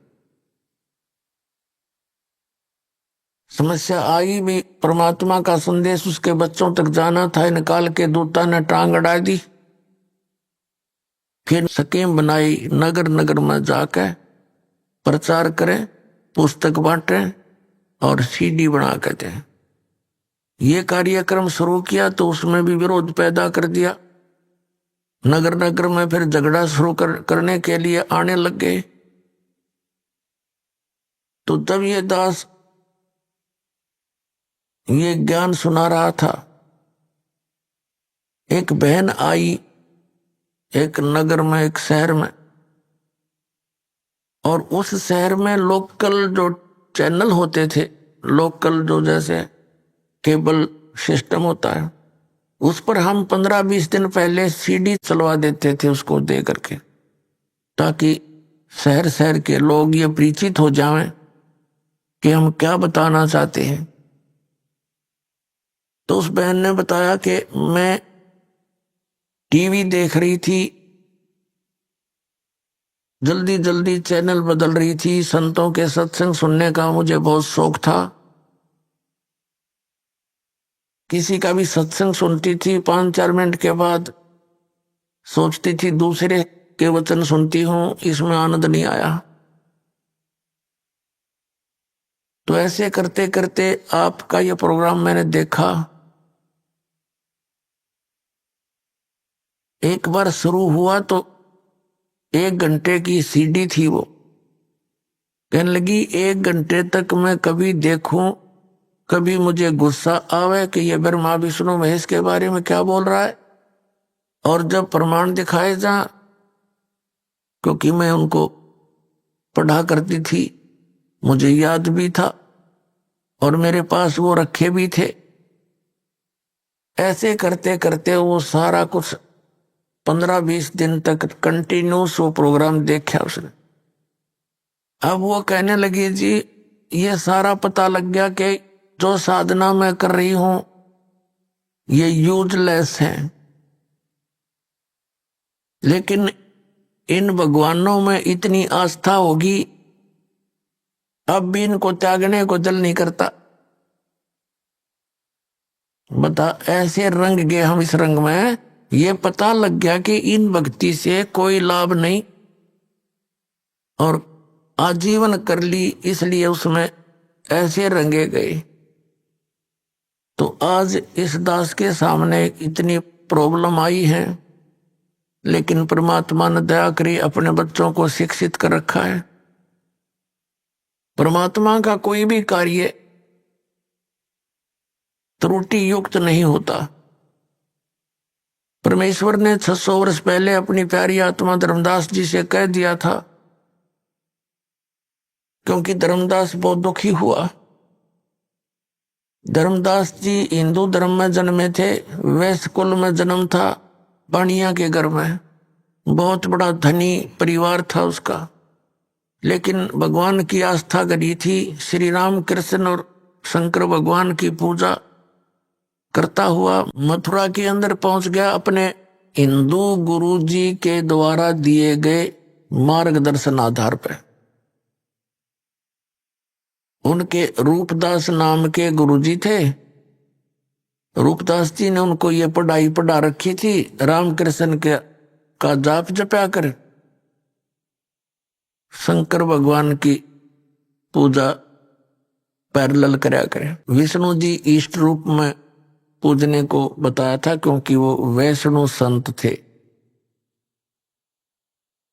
समस्या आई भी, परमात्मा का संदेश उसके बच्चों तक जाना था, निकाल के दूता ने टांग अड़ा दी। फिर स्कीम बनाई, नगर नगर में जाकर प्रचार करें, पुस्तक बांटें और सीडी बना के दें। ये कार्यक्रम शुरू किया तो उसमें भी विरोध पैदा कर दिया। नगर नगर में फिर झगड़ा शुरू करने के लिए आने लग गए। तो जब ये दास ये ज्ञान सुना रहा था, एक बहन आई एक नगर में, एक शहर में, और उस शहर में लोकल जो चैनल होते थे, लोकल जो जैसे केबल सिस्टम होता है, उस पर हम 15-20 दिन पहले सीडी चलवा देते थे उसको दे करके, ताकि शहर शहर के लोग ये परिचित हो जाएं कि हम क्या बताना चाहते हैं। तो उस बहन ने बताया कि मैं टीवी देख रही थी, जल्दी जल्दी चैनल बदल रही थी, संतों के सत्संग सुनने का मुझे बहुत शौक था। किसी का भी सत्संग सुनती थी, 5-4 मिनट के बाद सोचती थी दूसरे के वचन सुनती हूं, इसमें आनंद नहीं आया। तो ऐसे करते करते आपका ये प्रोग्राम मैंने देखा। एक बार शुरू हुआ तो 1 घंटे की सीडी थी, वो कहने लगी 1 घंटे तक मैं कभी देखूं, कभी मुझे गुस्सा आवे कि ये ब्रह्मा विष्णु महेश के बारे में क्या बोल रहा है, और जब प्रमाण दिखाए जा, क्योंकि मैं उनको पढ़ा करती थी, मुझे याद भी था और मेरे पास वो रखे भी थे। ऐसे करते करते वो सारा कुछ 15-20 दिन तक कंटिन्यूस वो प्रोग्राम देखा उसने। अब वो कहने लगी जी ये सारा पता लग गया कि जो साधना मैं कर रही हूं ये यूजलेस है, लेकिन इन भगवानों में इतनी आस्था होगी, अब भी इनको त्यागने को दिल नहीं करता। बता, ऐसे रंग गए हम इस रंग में, ये पता लग गया कि इन भक्ति से कोई लाभ नहीं, और आजीवन कर ली, इसलिए उसमें ऐसे रंगे गए। तो आज इस दास के सामने इतनी प्रॉब्लम आई है, लेकिन परमात्मा ने दया करी, अपने बच्चों को शिक्षित कर रखा है। परमात्मा का कोई भी कार्य त्रुटि युक्त नहीं होता। परमेश्वर ने 600 वर्ष पहले अपनी प्यारी आत्मा धर्मदास जी से कह दिया था, क्योंकि धर्मदास बहुत दुखी हुआ। धर्मदास जी हिंदू धर्म में जन्मे थे, वैश्य कुल में जन्म था, बाणिया के घर में, बहुत बड़ा धनी परिवार था उसका, लेकिन भगवान की आस्था करी थी। श्री राम कृष्ण और शंकर भगवान की पूजा करता हुआ मथुरा के अंदर पहुंच गया, अपने हिंदू गुरुजी के द्वारा दिए गए मार्गदर्शन आधार पर। उनके रूपदास नाम के गुरुजी थे, रूपदास जी ने उनको ये पढ़ाई पढ़ा रखी थी, रामकृष्ण के का जाप जपया कर, शंकर भगवान की पूजा पैरेलल करया करे। विष्णु जी इष्ट रूप में पूजने को बताया था, क्योंकि वो वैष्णु संत थे।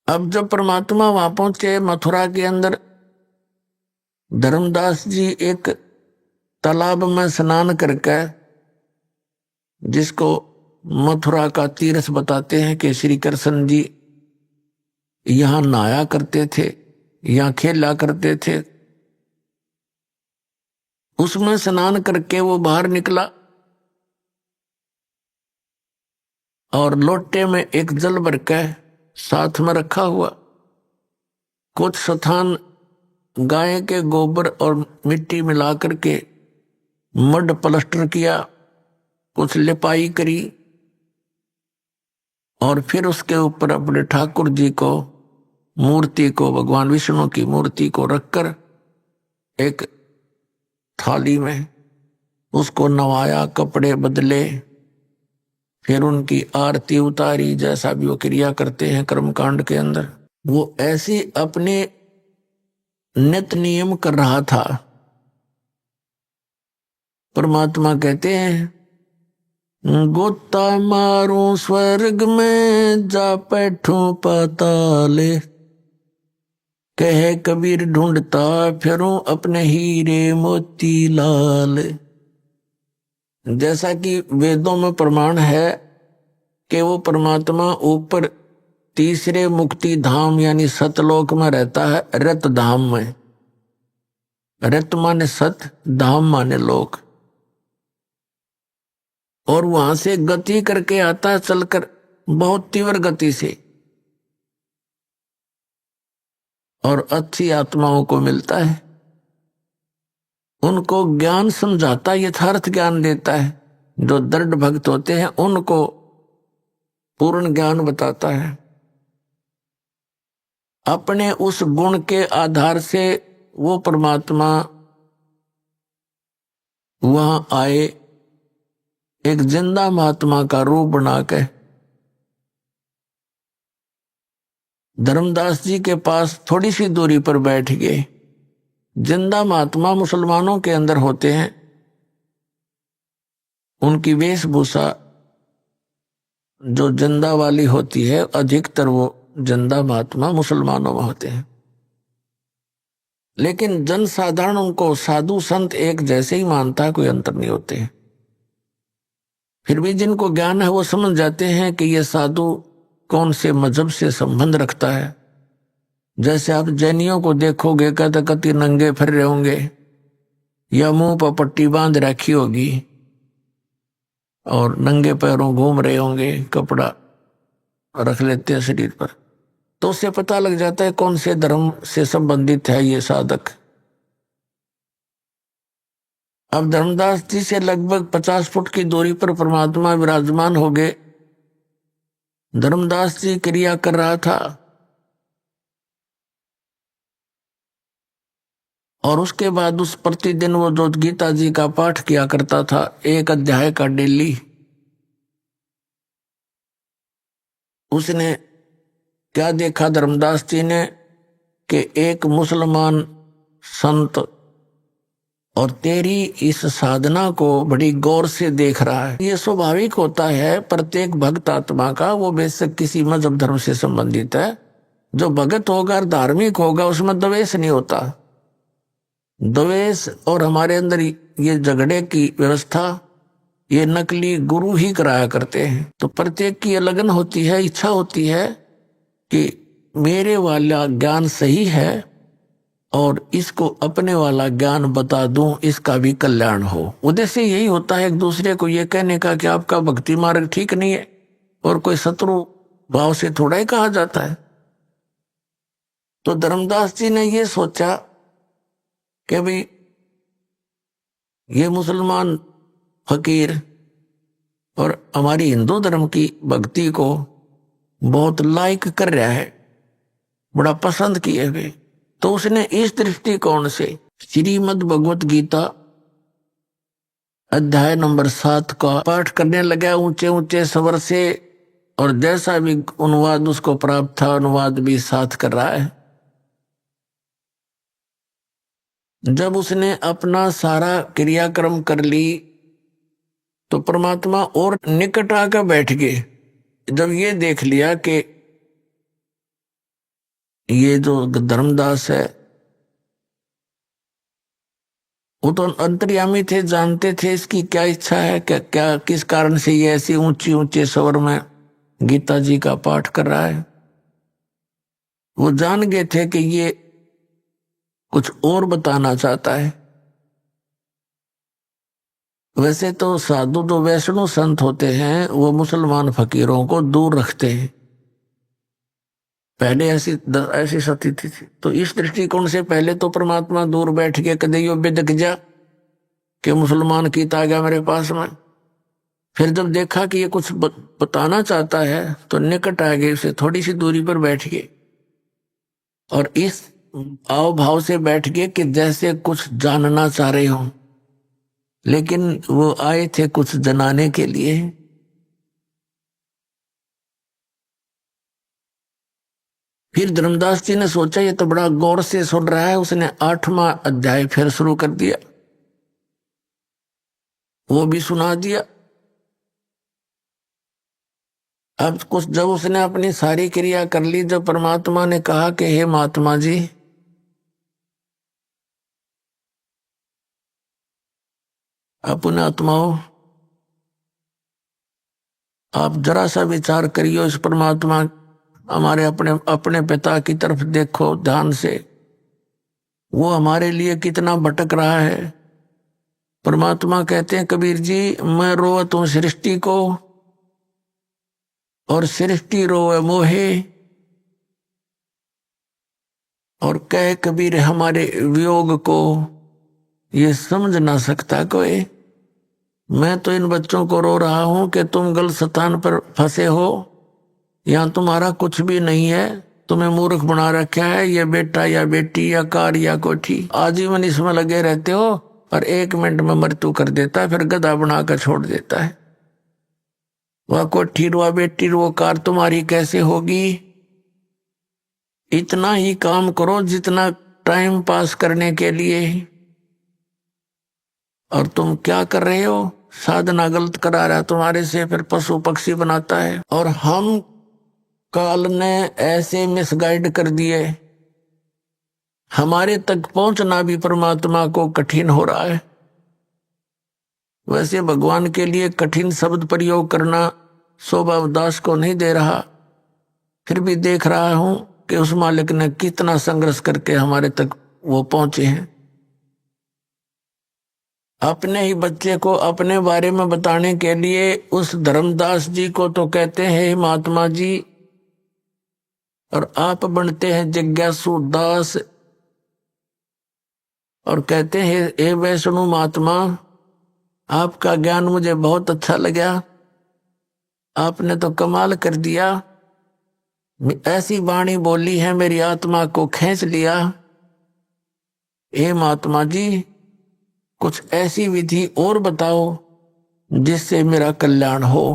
अब जब परमात्मा वहां पहुंचे मथुरा के अंदर, धर्मदास जी एक तालाब में स्नान करके, जिसको मथुरा का तीर्थ बताते हैं कि श्री कृष्ण जी यहां नहाया करते थे, यहां खेला करते थे, उसमें स्नान करके वो बाहर निकला और लोटे में एक जल भर के साथ में रखा हुआ, कुछ स्थान गाय के गोबर और मिट्टी मिला करके मड प्लास्टर किया, कुछ लिपाई करी और फिर उसके ऊपर अपने ठाकुर जी को मूर्ति को, भगवान विष्णु की मूर्ति को रखकर एक थाली में उसको नवाया, कपड़े बदले, फिर उनकी आरती उतारी, जैसा भी वो क्रिया करते हैं कर्मकांड के अंदर। वो ऐसी अपने नित्य नियम कर रहा था। परमात्मा कहते हैं, गोता मारूं स्वर्ग में जा बैठूं पाताले, कहे कबीर ढूंढता फिरूं अपने हीरे मोती लाल। जैसा कि वेदों में प्रमाण है कि वो परमात्मा ऊपर तीसरे मुक्ति धाम यानी सतलोक में रहता है, रत धाम में। रत माने सत, धाम माने लोक। और वहां से गति करके आता है चलकर, बहुत तीव्र गति से, और अच्छी आत्माओं को मिलता है, उनको ज्ञान समझाता, यथार्थ ज्ञान देता है। जो दृढ़ भक्त होते हैं उनको पूर्ण ज्ञान बताता है। अपने उस गुण के आधार से वो परमात्मा वहां आए, एक जिंदा महात्मा का रूप बना के धर्मदास जी के पास थोड़ी सी दूरी पर बैठ गए। जिंदा महात्मा मुसलमानों के अंदर होते हैं, उनकी वेशभूषा जो जिंदा वाली होती है, अधिकतर वो जिंदा महात्मा मुसलमानों में होते हैं। लेकिन जन साधारण उनको साधु संत एक जैसे ही मानता है, कोई अंतर नहीं होते हैं। फिर भी जिनको ज्ञान है वो समझ जाते हैं कि ये साधु कौन से मजहब से संबंध रखता है। जैसे आप जैनियों को देखोगे, कहते कति नंगे फिर रहे होंगे या मुंह पर पट्टी बांध रखी होगी और नंगे पैरों घूम रहे होंगे, कपड़ा रख लेते हैं शरीर पर, तो उससे पता लग जाता है कौन से धर्म से संबंधित है ये साधक। अब धर्मदास जी से लगभग 50 फुट की दूरी पर परमात्मा विराजमान हो गए। धर्मदास जी क्रिया कर रहा था और उसके बाद उस प्रतिदिन वो जो गीता जी का पाठ किया करता था, एक अध्याय का डेली, उसने क्या देखा धर्मदास जी ने कि एक मुसलमान संत और तेरी इस साधना को बड़ी गौर से देख रहा है। ये स्वाभाविक होता है प्रत्येक भक्त आत्मा का, वो बेशक किसी मजहब धर्म से संबंधित है। जो भगत होगा और धार्मिक होगा उसमें द्वेष नहीं होता। द्वेष और हमारे अंदर ये झगड़े की व्यवस्था ये नकली गुरु ही कराया करते हैं। तो प्रत्येक की लगन होती है, इच्छा होती है कि मेरे वाला ज्ञान सही है और इसको अपने वाला ज्ञान बता दूं, इसका भी कल्याण हो। उद्देश्य यही होता है एक दूसरे को ये कहने का कि आपका भक्ति मार्ग ठीक नहीं है, और कोई शत्रु भाव से थोड़ा ही कहा जाता है। तो धर्मदास जी ने ये सोचा कि भाई ये मुसलमान फकीर और हमारी हिंदू धर्म की भक्ति को बहुत लाइक कर रहा है, बड़ा पसंद किए हुए। तो उसने इस दृष्टिकोण से श्रीमद् भगवत गीता अध्याय नंबर 7 का पाठ करने लगा ऊंचे ऊंचे स्वर से, और जैसा भी अनुवाद उसको प्राप्त था अनुवाद भी साथ कर रहा है। जब उसने अपना सारा क्रियाक्रम कर ली तो परमात्मा और निकट आकर बैठ गए। जब ये देख लिया कि ये जो धर्मदास है वो तो अंतर्यामी थे, जानते थे इसकी क्या इच्छा है, क्या किस कारण से ये ऐसी ऊंची ऊंचे स्वर में गीता जी का पाठ कर रहा है। वो जान गए थे कि ये कुछ और बताना चाहता है। वैसे तो साधु जो वैष्णव संत होते हैं वो मुसलमान फकीरों को दूर रखते हैं, पहले ऐसी स्थिति थी। तो इस दृष्टिकोण से पहले तो परमात्मा दूर बैठ के कदे बिदक जा कि मुसलमान कीता गया मेरे पास में। फिर जब देखा कि ये कुछ बताना चाहता है तो निकट आ गए, उसे थोड़ी सी दूरी पर बैठ गए और इस आव भाव से बैठ गए कि जैसे कुछ जानना चाह रहे हो, लेकिन वो आए थे कुछ जनाने के लिए। फिर धर्मदास जी ने सोचा ये तो बड़ा गौर से सुन रहा है, उसने 8वां अध्याय फिर शुरू कर दिया, वो भी सुना दिया। अब कुछ जब उसने अपनी सारी क्रिया कर ली, जब परमात्मा ने कहा कि हे महात्मा जी, अपने आत्माओं आप जरा सा विचार करियो, इस परमात्मा हमारे अपने पिता की तरफ देखो ध्यान से, वो हमारे लिए कितना भटक रहा है। परमात्मा कहते हैं कबीर जी, मैं रोवत हूं सृष्टि को और सृष्टि रोवे मोहे, और कह कबीर हमारे वियोग को ये समझ ना सकता कोई। मैं तो इन बच्चों को रो रहा हूं कि तुम गलत स्थान पर फंसे हो, यहां तुम्हारा कुछ भी नहीं है, तुम्हें मूर्ख बना रखा है ये बेटा या बेटी या कार या कोठी, आजीवन इसमें लगे रहते हो और 1 मिनट में मृत्यु कर देता है, फिर गधा बनाकर छोड़ देता है। वह कोठी वह बेटी वो कार तुम्हारी कैसे होगी? इतना ही काम करो जितना टाइम पास करने के लिए, और तुम क्या कर रहे हो? साधना गलत करा रहा है तुम्हारे से, फिर पशु पक्षी बनाता है। और हम काल ने ऐसे मिसगाइड कर दिए, हमारे तक पहुंचना भी परमात्मा को कठिन हो रहा है। वैसे भगवान के लिए कठिन शब्द प्रयोग करना शोभा दास को नहीं दे रहा, फिर भी देख रहा हूं कि उस मालिक ने कितना संघर्ष करके हमारे तक वो पहुंचे हैं। अपने ही बच्चे को अपने बारे में बताने के लिए उस धर्मदास जी को तो कहते हैं महात्मा जी, और आप बनते हैं जिज्ञासु दास और कहते हैं हे वैष्णु महात्मा, आपका ज्ञान मुझे बहुत अच्छा लगा, आपने तो कमाल कर दिया, ऐसी वाणी बोली है मेरी आत्मा को खींच लिया। हे महात्मा जी, कुछ ऐसी विधि और बताओ जिससे मेरा कल्याण हो।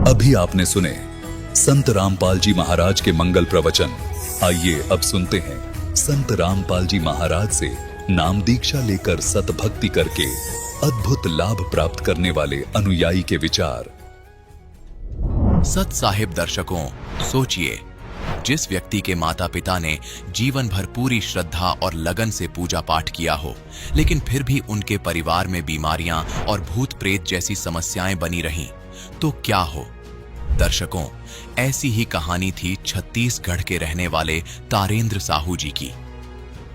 अभी आपने सुने संत रामपाल जी महाराज के मंगल प्रवचन। आइए अब सुनते हैं संत रामपाल जी महाराज से नाम दीक्षा लेकर सतभक्ति करके अद्भुत लाभ प्राप्त करने वाले अनुयायी के विचार। सत साहिब दर्शकों, सोचिए, जिस व्यक्ति के माता पिता ने जीवन भर पूरी श्रद्धा और लगन से पूजा पाठ किया हो, लेकिन फिर भी उनके परिवार में बीमारियां और भूत प्रेत जैसी समस्याएं बनी रहीं, तो क्या हो? दर्शकों, ऐसी ही कहानी थी छत्तीसगढ़ के रहने वाले तारेंद्र साहू जी की।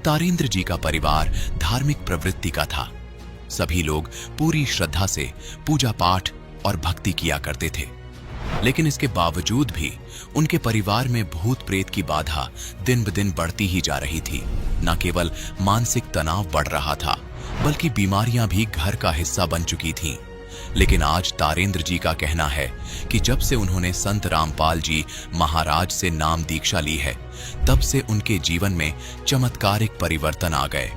तारेंद्र जी का परिवार धार्मिक प्रवृत्ति का था। सभी लोग पूरी श्रद्धा से पूजा पाठ और भक्ति किया करते थे, लेकिन इसके बावजूद भी उनके परिवार में भूत प्रेत की बाधा दिन ब दिन बढ़ती ही जा रही थी। न केवल मानसिक तनाव बढ़ रहा था, बल्कि बीमारियां भी घर का हिस्सा बन चुकी थीं। लेकिन आज तारेंद्र जी का कहना है कि जब से उन्होंने संत रामपाल जी महाराज से नाम दीक्षा ली है, तब से उनके जीवन में चमत्कारिक परिवर्तन आ गए।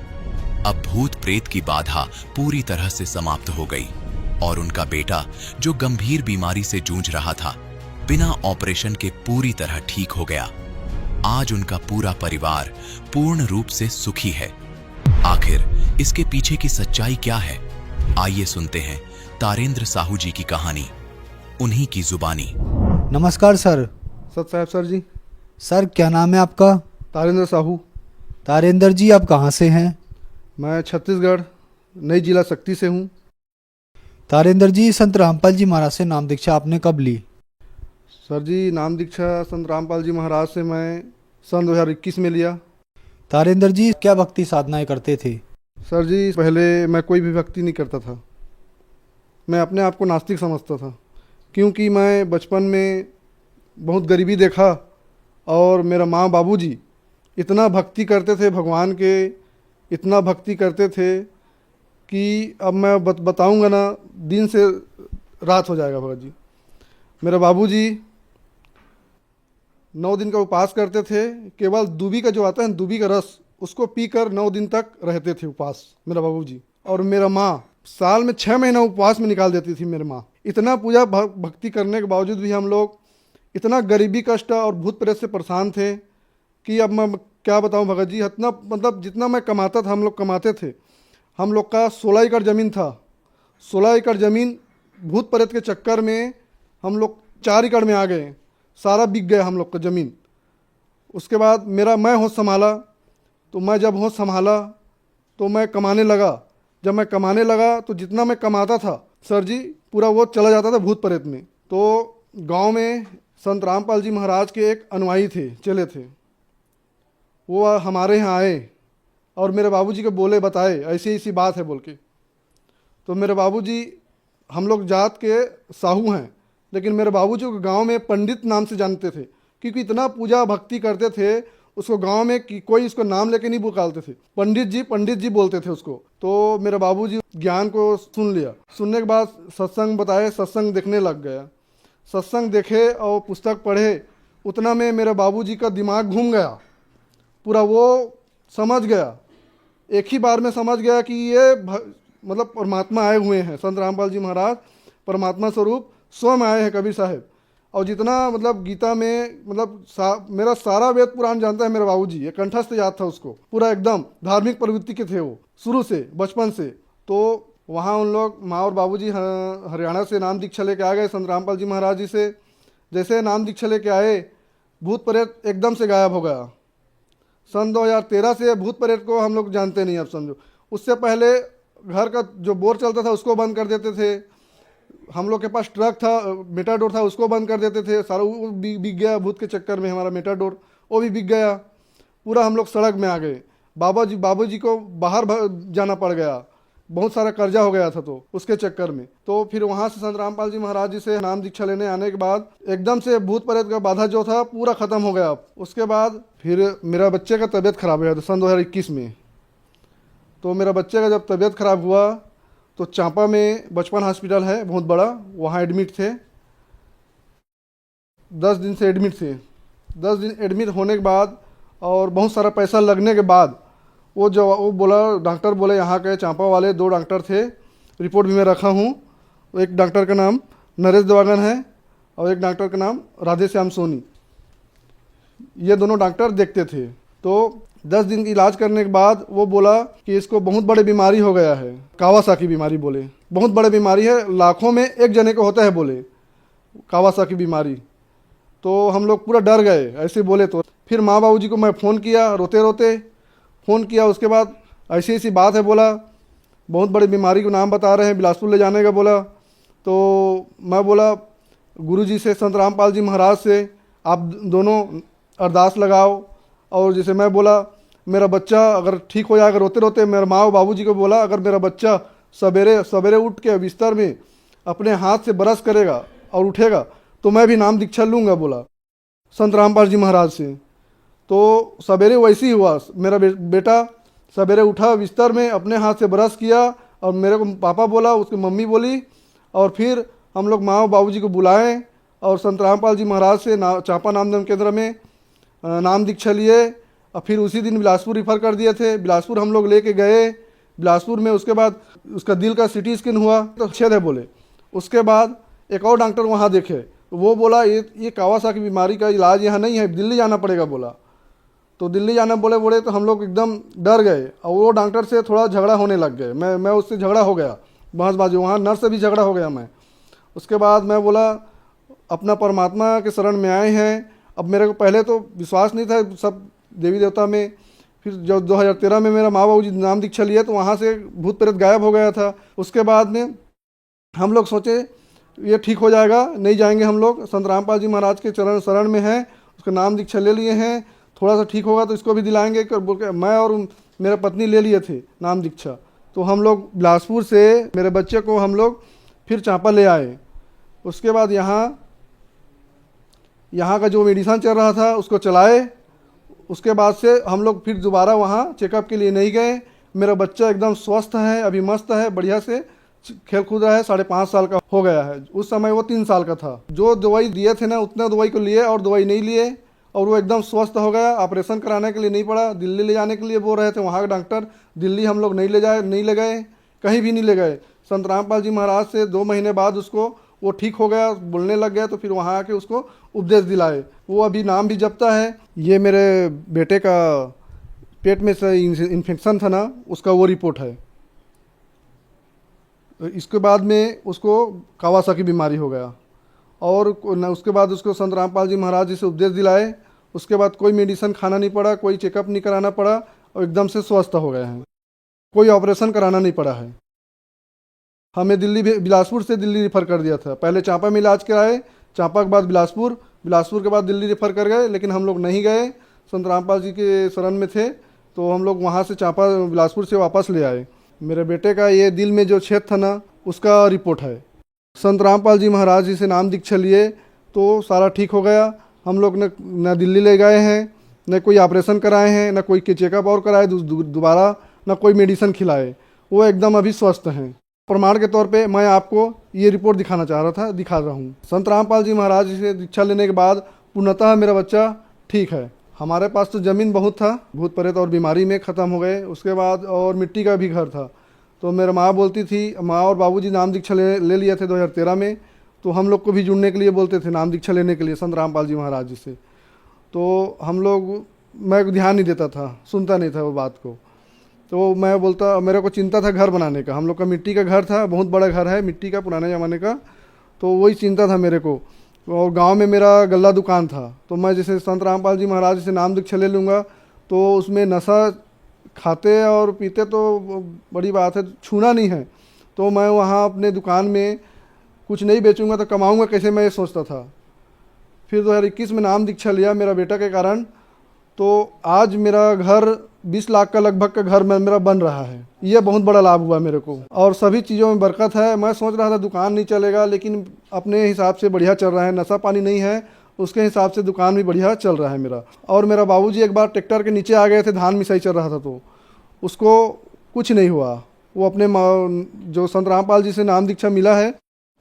अब भूत प्रेत की बाधा पूरी तरह से समाप्त हो गई और उनका बेटा, जो गंभीर बीमारी से जूझ रहा था, बिना ऑपरेशन के पूरी तरह ठीक हो गया। आज उनका पूरा परिवार पूर्ण रूप से सुखी है। आखिर इसके पीछे की सच्चाई क्या है? आइए सुनते हैं तारेंद्र साहू जी की कहानी, उन्हीं की जुबानी। नमस्कार सर। सत साहब सर जी। सर, क्या नाम है आपका? तारेंद्र साहू। तारेंद्र जी, आप कहाँ से हैं? मैं छत्तीसगढ़ नई जिला शक्ति से हूँ। तारेंद्र जी, संत रामपाल जी महाराज से नाम दीक्षा आपने कब ली? सर जी, नाम दीक्षा संत रामपाल जी महाराज से मैं सन 2021 में लिया। तारेंद्र जी, क्या भक्ति साधनाएं करते थे? सर जी, पहले मैं कोई भी भक्ति नहीं करता था। मैं अपने आप को नास्तिक समझता था, क्योंकि मैं बचपन में बहुत गरीबी देखा और मेरा माँ बाबूजी इतना भक्ति करते थे भगवान के, इतना भक्ति करते थे कि अब मैं बताऊंगा ना, दिन से रात हो जाएगा भगत जी। मेरे बाबूजी 9 दिन का उपवास करते थे, केवल दूबी का जो आता है दूबी का रस उसको पीकर 9 दिन तक रहते थे उपवास मेरा बाबूजी। और मेरा माँ साल में 6 महीना उपवास में निकाल देती थी मेरी माँ। इतना पूजा भक्ति करने के बावजूद भी हम लोग इतना गरीबी कष्ट और भूत प्रेत से परेशान थे कि अब मैं क्या बताऊं भगत जी। इतना मतलब जितना मैं कमाता था हम लोग कमाते थे। हम लोग का 16 एकड़ ज़मीन था। 16 एकड़ ज़मीन भूत प्रेत के चक्कर में हम लोग 4 एकड़ में आ गए, सारा बिक गया हम लोग का ज़मीन। उसके बाद मैं होश संभाला, तो मैं जब होश संभाला तो मैं कमाने लगा। जब मैं कमाने लगा तो जितना मैं कमाता था सर जी पूरा वो चला जाता था भूत प्रेत में। तो गांव में संत रामपाल जी महाराज के एक अनुयायी थे, चेले थे, वो हमारे यहाँ आए और मेरे बाबूजी को बोले, बताए ऐसी ऐसी बात है बोल के। तो मेरे बाबूजी, हम लोग जात के साहू हैं, लेकिन मेरे बाबूजी को गांव में पंडित नाम से जानते थे, क्योंकि इतना पूजा भक्ति करते थे। उसको गांव में कोई इसको नाम लेके नहीं पुकारते थे, पंडित जी बोलते थे उसको। तो मेरे बाबूजी ज्ञान को सुन लिया। सुनने के बाद सत्संग बताए, सत्संग देखने लग गया। सत्संग देखे और पुस्तक पढ़े, उतना में मेरे बाबूजी का दिमाग घूम गया पूरा। वो समझ गया, एक ही बार में समझ गया कि ये मतलब परमात्मा आए हुए हैं। संत रामपाल जी महाराज परमात्मा स्वरूप स्वयं आए हैं, कबीर साहब। और जितना मतलब गीता में मतलब मेरा सारा वेद पुराण जानता है मेरा बाबूजी, ये कंठस्थ याद था उसको पूरा, एकदम धार्मिक प्रवृत्ति के थे वो शुरू से, बचपन से। तो वहाँ उन लोग माँ और बाबूजी हरियाणा से नाम दीक्षा लेके आ गए संत रामपाल जी महाराज जी से। जैसे नाम दीक्षा लेके आए, भूत प्रेत एकदम से गायब हो गया। सन 2013 से भूत प्रेत को हम लोग जानते नहीं, अब समझो। उससे पहले घर का जो बोर चलता था उसको बंद कर देते थे। हम लोग के पास ट्रक था, मेटाडोर था, उसको बंद कर देते थे। सारा वो बिक गया भूत के चक्कर में। हमारा मेटाडोर वो भी बिक गया पूरा। हम लोग सड़क में आ गए। बाबूजी को बाहर जाना पड़ गया, बहुत सारा कर्जा हो गया था तो उसके चक्कर में। तो फिर वहाँ से संत रामपाल जी महाराज जी से नाम दीक्षा लेने आने के बाद एकदम से भूत प्रेत का बाधा जो था पूरा ख़त्म हो गया। उसके बाद फिर मेरा बच्चे का तबीयत ख़राब हो गया था सन 2021 में। तो मेरा बच्चे का जब तबीयत ख़राब हुआ तो चांपा में बचपन हॉस्पिटल है बहुत बड़ा, वहाँ एडमिट थे। 10 दिन से एडमिट थे। 10 दिन एडमिट होने के बाद और बहुत सारा पैसा लगने के बाद वो बोला, डॉक्टर बोले, यहाँ के चांपा वाले 2 डॉक्टर थे, रिपोर्ट भी मैं रखा हूँ। एक डॉक्टर का नाम नरेश देवागन है और एक डॉक्टर का नाम राधे श्याम सोनी। ये दोनों डॉक्टर देखते थे। तो 10 दिन की इलाज करने के बाद वो बोला कि इसको बहुत बड़ी बीमारी हो गया है, कावासाकी बीमारी बोले। बहुत बड़ी बीमारी है, लाखों में एक जने को होता है बोले कावासाकी बीमारी। तो हम लोग पूरा डर गए ऐसे बोले। तो फिर माँ बाबूजी को मैं फ़ोन किया, रोते रोते फ़ोन किया। उसके बाद ऐसी ऐसी बात है बोला, बहुत बड़ी बीमारी को नाम बता रहे हैं, बिलासपुर ले जाने का बोला। तो मैं बोला गुरुजी से, संत रामपाल जी महाराज से, आप दोनों अरदास लगाओ। और जैसे मैं बोला मेरा बच्चा अगर ठीक हो जाएगा, रोते रोते मेरे माँ और बाबूजी को बोला, अगर मेरा बच्चा सवेरे उठ के बिस्तर में अपने हाथ से ब्रश करेगा और उठेगा तो मैं भी नाम दीक्षा लूँगा बोला संत रामपाल जी महाराज से। तो सवेरे वैसे ही हुआ। मेरा बेटा सवेरे उठा बिस्तर में, अपने हाथ से ब्रश किया और मेरे को पापा बोला, उसकी मम्मी बोली। और फिर हम लोग माँ और बाबूजी को बुलाएं और संत रामपाल जी महाराज से चांपा नामधर्म केंद्र में नाम दीक्षा लिए। और फिर उसी दिन बिलासपुर रिफ़र कर दिए थे। बिलासपुर हम लोग लेके गए। बिलासपुर में उसके बाद उसका दिल का सीटी स्कैन हुआ तो छेद है बोले। उसके बाद एक और डॉक्टर वहाँ देखे, वो बोला ये कावासाकी बीमारी का इलाज यहाँ नहीं है, दिल्ली जाना पड़ेगा बोला। तो दिल्ली जाना बोले तो हम लोग एकदम डर गए और वो डॉक्टर से थोड़ा झगड़ा होने लग गए। मैं उससे झगड़ा हो गया, बहसबाजी, वहाँ नर्स से भी झगड़ा हो गया मैं। उसके बाद मैं बोला अपना परमात्मा के शरण में आए हैं। अब मेरे को पहले तो विश्वास नहीं था सब देवी देवता में। फिर जब 2013 में मेरा माँ बाबूजी नाम दीक्षा लिए तो वहाँ से भूत प्रेत गायब हो गया था। उसके बाद में हम लोग सोचे ये ठीक हो जाएगा, नहीं जाएंगे हम लोग, संत रामपाल जी महाराज के चरण शरण में हैं, उसका नाम दीक्षा ले लिए हैं, थोड़ा सा ठीक होगा तो इसको भी दिलाएंगे बोल के मैं और मेरा पत्नी ले लिए थे नाम दीक्षा। तो हम लोग बिलासपुर से मेरे बच्चे को हम लोग फिर चांपा ले आए। उसके बाद यहाँ का जो मेडिसन चल रहा था उसको चलाए। उसके बाद से हम लोग फिर दोबारा वहाँ चेकअप के लिए नहीं गए। मेरा बच्चा एकदम स्वस्थ है, अभी मस्त है, बढ़िया से खेल कूद रहा है, 5.5 साल का हो गया है। उस समय वो 3 साल का था। जो दवाई दिए थे ना उतना दवाई को लिए और दवाई नहीं लिए और वो एकदम स्वस्थ हो गया। ऑपरेशन कराने के लिए नहीं पड़ा, दिल्ली ले जाने के लिए बोल रहे थे वहाँ के डॉक्टर। दिल्ली हम लोग नहीं ले गए, कहीं भी नहीं ले गए। संत रामपाल जी महाराज से 2 महीने बाद उसको वो ठीक हो गया, बोलने लग गया। तो फिर वहाँ आके उसको उपदेश दिलाए। वो अभी नाम भी जपता है। ये मेरे बेटे का पेट में से इन्फेक्शन था ना, उसका वो रिपोर्ट है। इसके बाद में उसको कावासाकी बीमारी हो गया और उसके बाद उसको संत रामपाल जी महाराज जी से उपदेश दिलाए। उसके बाद कोई मेडिसिन खाना नहीं पड़ा, कोई चेकअप नहीं कराना पड़ा और एकदम से स्वस्थ हो गए हैं। कोई ऑपरेशन कराना नहीं पड़ा है। हमें बिलासपुर से दिल्ली रेफर कर दिया था। पहले चांपा में इलाज कराए, चांपा के बाद बिलासपुर, बिलासपुर के बाद दिल्ली रेफर कर गए, लेकिन हम लोग नहीं गए। संत रामपाल जी के शरण में थे तो हम लोग वहाँ से चांपा बिलासपुर से वापस ले आए। मेरे बेटे का ये दिल में जो छेद था ना, उसका रिपोर्ट है। संत रामपाल जी महाराज जी से नाम दीक्षा लिए तो सारा ठीक हो गया। हम लोग न दिल्ली ले गए हैं, न कोई ऑपरेशन कराए हैं, न कोई चेकअप और कराए दोबारा, न कोई मेडिसिन खिलाए। वो एकदम अभी स्वस्थ हैं। प्रमाण के तौर पे मैं आपको ये रिपोर्ट दिखाना चाह रहा था, दिखा रहा हूँ। संत रामपाल जी महाराज जी से दीक्षा लेने के बाद पूर्णतः मेरा बच्चा ठीक है। हमारे पास तो ज़मीन बहुत था, भूत प्रेत और बीमारी में ख़त्म हो गए। उसके बाद और मिट्टी का भी घर था। तो मेरा माँ बोलती थी, माँ और बाबूजी नाम दीक्षा ले लिए थे 2013 में। तो हम लोग को भी जुड़ने के लिए बोलते थे, नाम दीक्षा लेने के लिए संत रामपाल जी महाराज जी से। तो हम लोग, मैं ध्यान नहीं देता था, सुनता नहीं था वो बात को। तो मैं बोलता, मेरे को चिंता था घर बनाने का। हम लोग का मिट्टी का घर था, बहुत बड़ा घर है मिट्टी का, पुराने ज़माने का। तो वही चिंता था मेरे को। और गांव में मेरा गल्ला दुकान था। तो मैं जैसे संत रामपाल जी महाराज से नाम दीक्षा ले लूँगा तो उसमें नशा खाते और पीते तो बड़ी बात है, छूना नहीं है। तो मैं वहाँ अपने दुकान में कुछ नहीं बेचूंगा तो कमाऊंगा कैसे, मैं ये सोचता था। फिर 2021 में नाम दीक्षा लिया मेरा बेटा के कारण। तो आज मेरा घर 20 लाख का लगभग का घर मेरा बन रहा है। ये बहुत बड़ा लाभ हुआ मेरे को और सभी चीज़ों में बरकत है। मैं सोच रहा था दुकान नहीं चलेगा, लेकिन अपने हिसाब से बढ़िया चल रहा है। नशा पानी नहीं है, उसके हिसाब से दुकान भी बढ़िया चल रहा है मेरा। और मेरा बाबूजी एक बार ट्रैक्टर के नीचे आ गए थे, धान मिसाई चल रहा था तो उसको कुछ नहीं हुआ। वो अपने जो संत रामपाल जी से नाम दीक्षा मिला है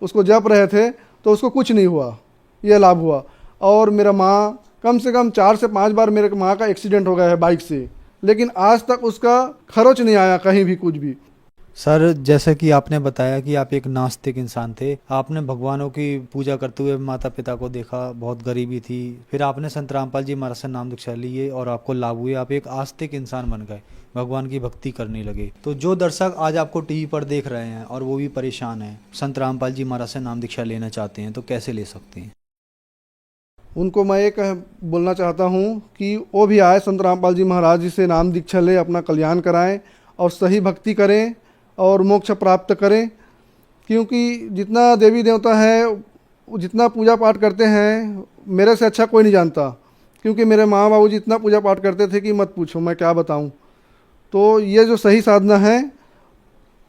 उसको जप रहे थे तो उसको कुछ नहीं हुआ, ये लाभ हुआ। और मेरा माँ कम से कम 4 से 5 बार मेरे माँ का एक्सीडेंट हो गया है बाइक से, लेकिन आज तक उसका खरोच नहीं आया कहीं भी कुछ भी। सर, जैसे कि आपने बताया कि आप एक नास्तिक इंसान थे, आपने भगवानों की पूजा करते हुए माता पिता को देखा, बहुत गरीबी थी, फिर आपने संत रामपाल जी महाराज से नाम दीक्षा लिए और आपको लाभ हुए, आप एक आस्तिक इंसान बन गए, भगवान की भक्ति करने लगे। तो जो दर्शक आज आपको टीवी पर देख रहे हैं और वो भी परेशान हैं, संत रामपाल जी महाराज से नाम दीक्षा लेना चाहते हैं, तो कैसे ले सकते हैं? उनको मैं एक बोलना चाहता हूँ कि वो भी आए, संत रामपाल जी महाराज जी से नाम दीक्षा ले, अपना कल्याण कराएं और सही भक्ति करें और मोक्ष प्राप्त करें। क्योंकि जितना देवी देवता है, जितना पूजा पाठ करते हैं, मेरे से अच्छा कोई नहीं जानता। क्योंकि मेरे माँ बाबू जी इतना पूजा पाठ करते थे कि मत पूछो, मैं क्या बताऊँ। तो ये जो सही साधना है,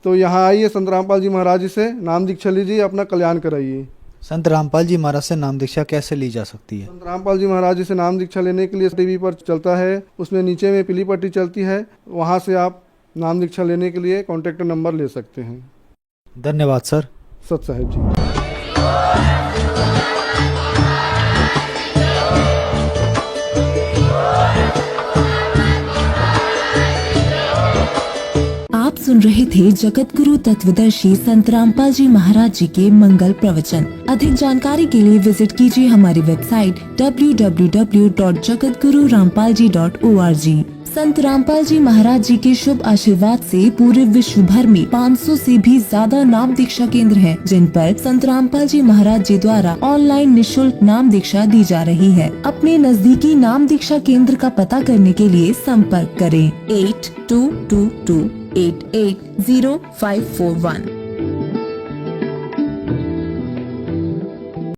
तो यहाँ आइए, संत रामपाल जी महाराज जी से नाम दीक्षा लीजिए, अपना कल्याण कराइए। संत रामपाल जी महाराज से नाम दीक्षा कैसे ली जा सकती है? संत रामपाल जी महाराज जी से नाम दीक्षा लेने के लिए टीवी पर चलता है, उसमें नीचे में पीली पट्टी चलती है, वहाँ से आप नाम दीक्षा लेने के लिए कॉन्टैक्ट नंबर ले सकते हैं। धन्यवाद सर। सत साहेब जी। आप सुन रहे थे जगत गुरु तत्वदर्शी संत रामपाल जी महाराज जी के मंगल प्रवचन। अधिक जानकारी के लिए विजिट कीजिए हमारी वेबसाइट www.jagatgururampalji.org। संत रामपाल जी महाराज जी के शुभ आशीर्वाद से पूरे विश्व भर में 500 से भी ज्यादा नाम दीक्षा केंद्र हैं, जिन पर संत रामपाल जी महाराज जी द्वारा ऑनलाइन निशुल्क नाम दीक्षा दी जा रही है। अपने नजदीकी नाम दीक्षा केंद्र का पता करने के लिए संपर्क करें 8222880541।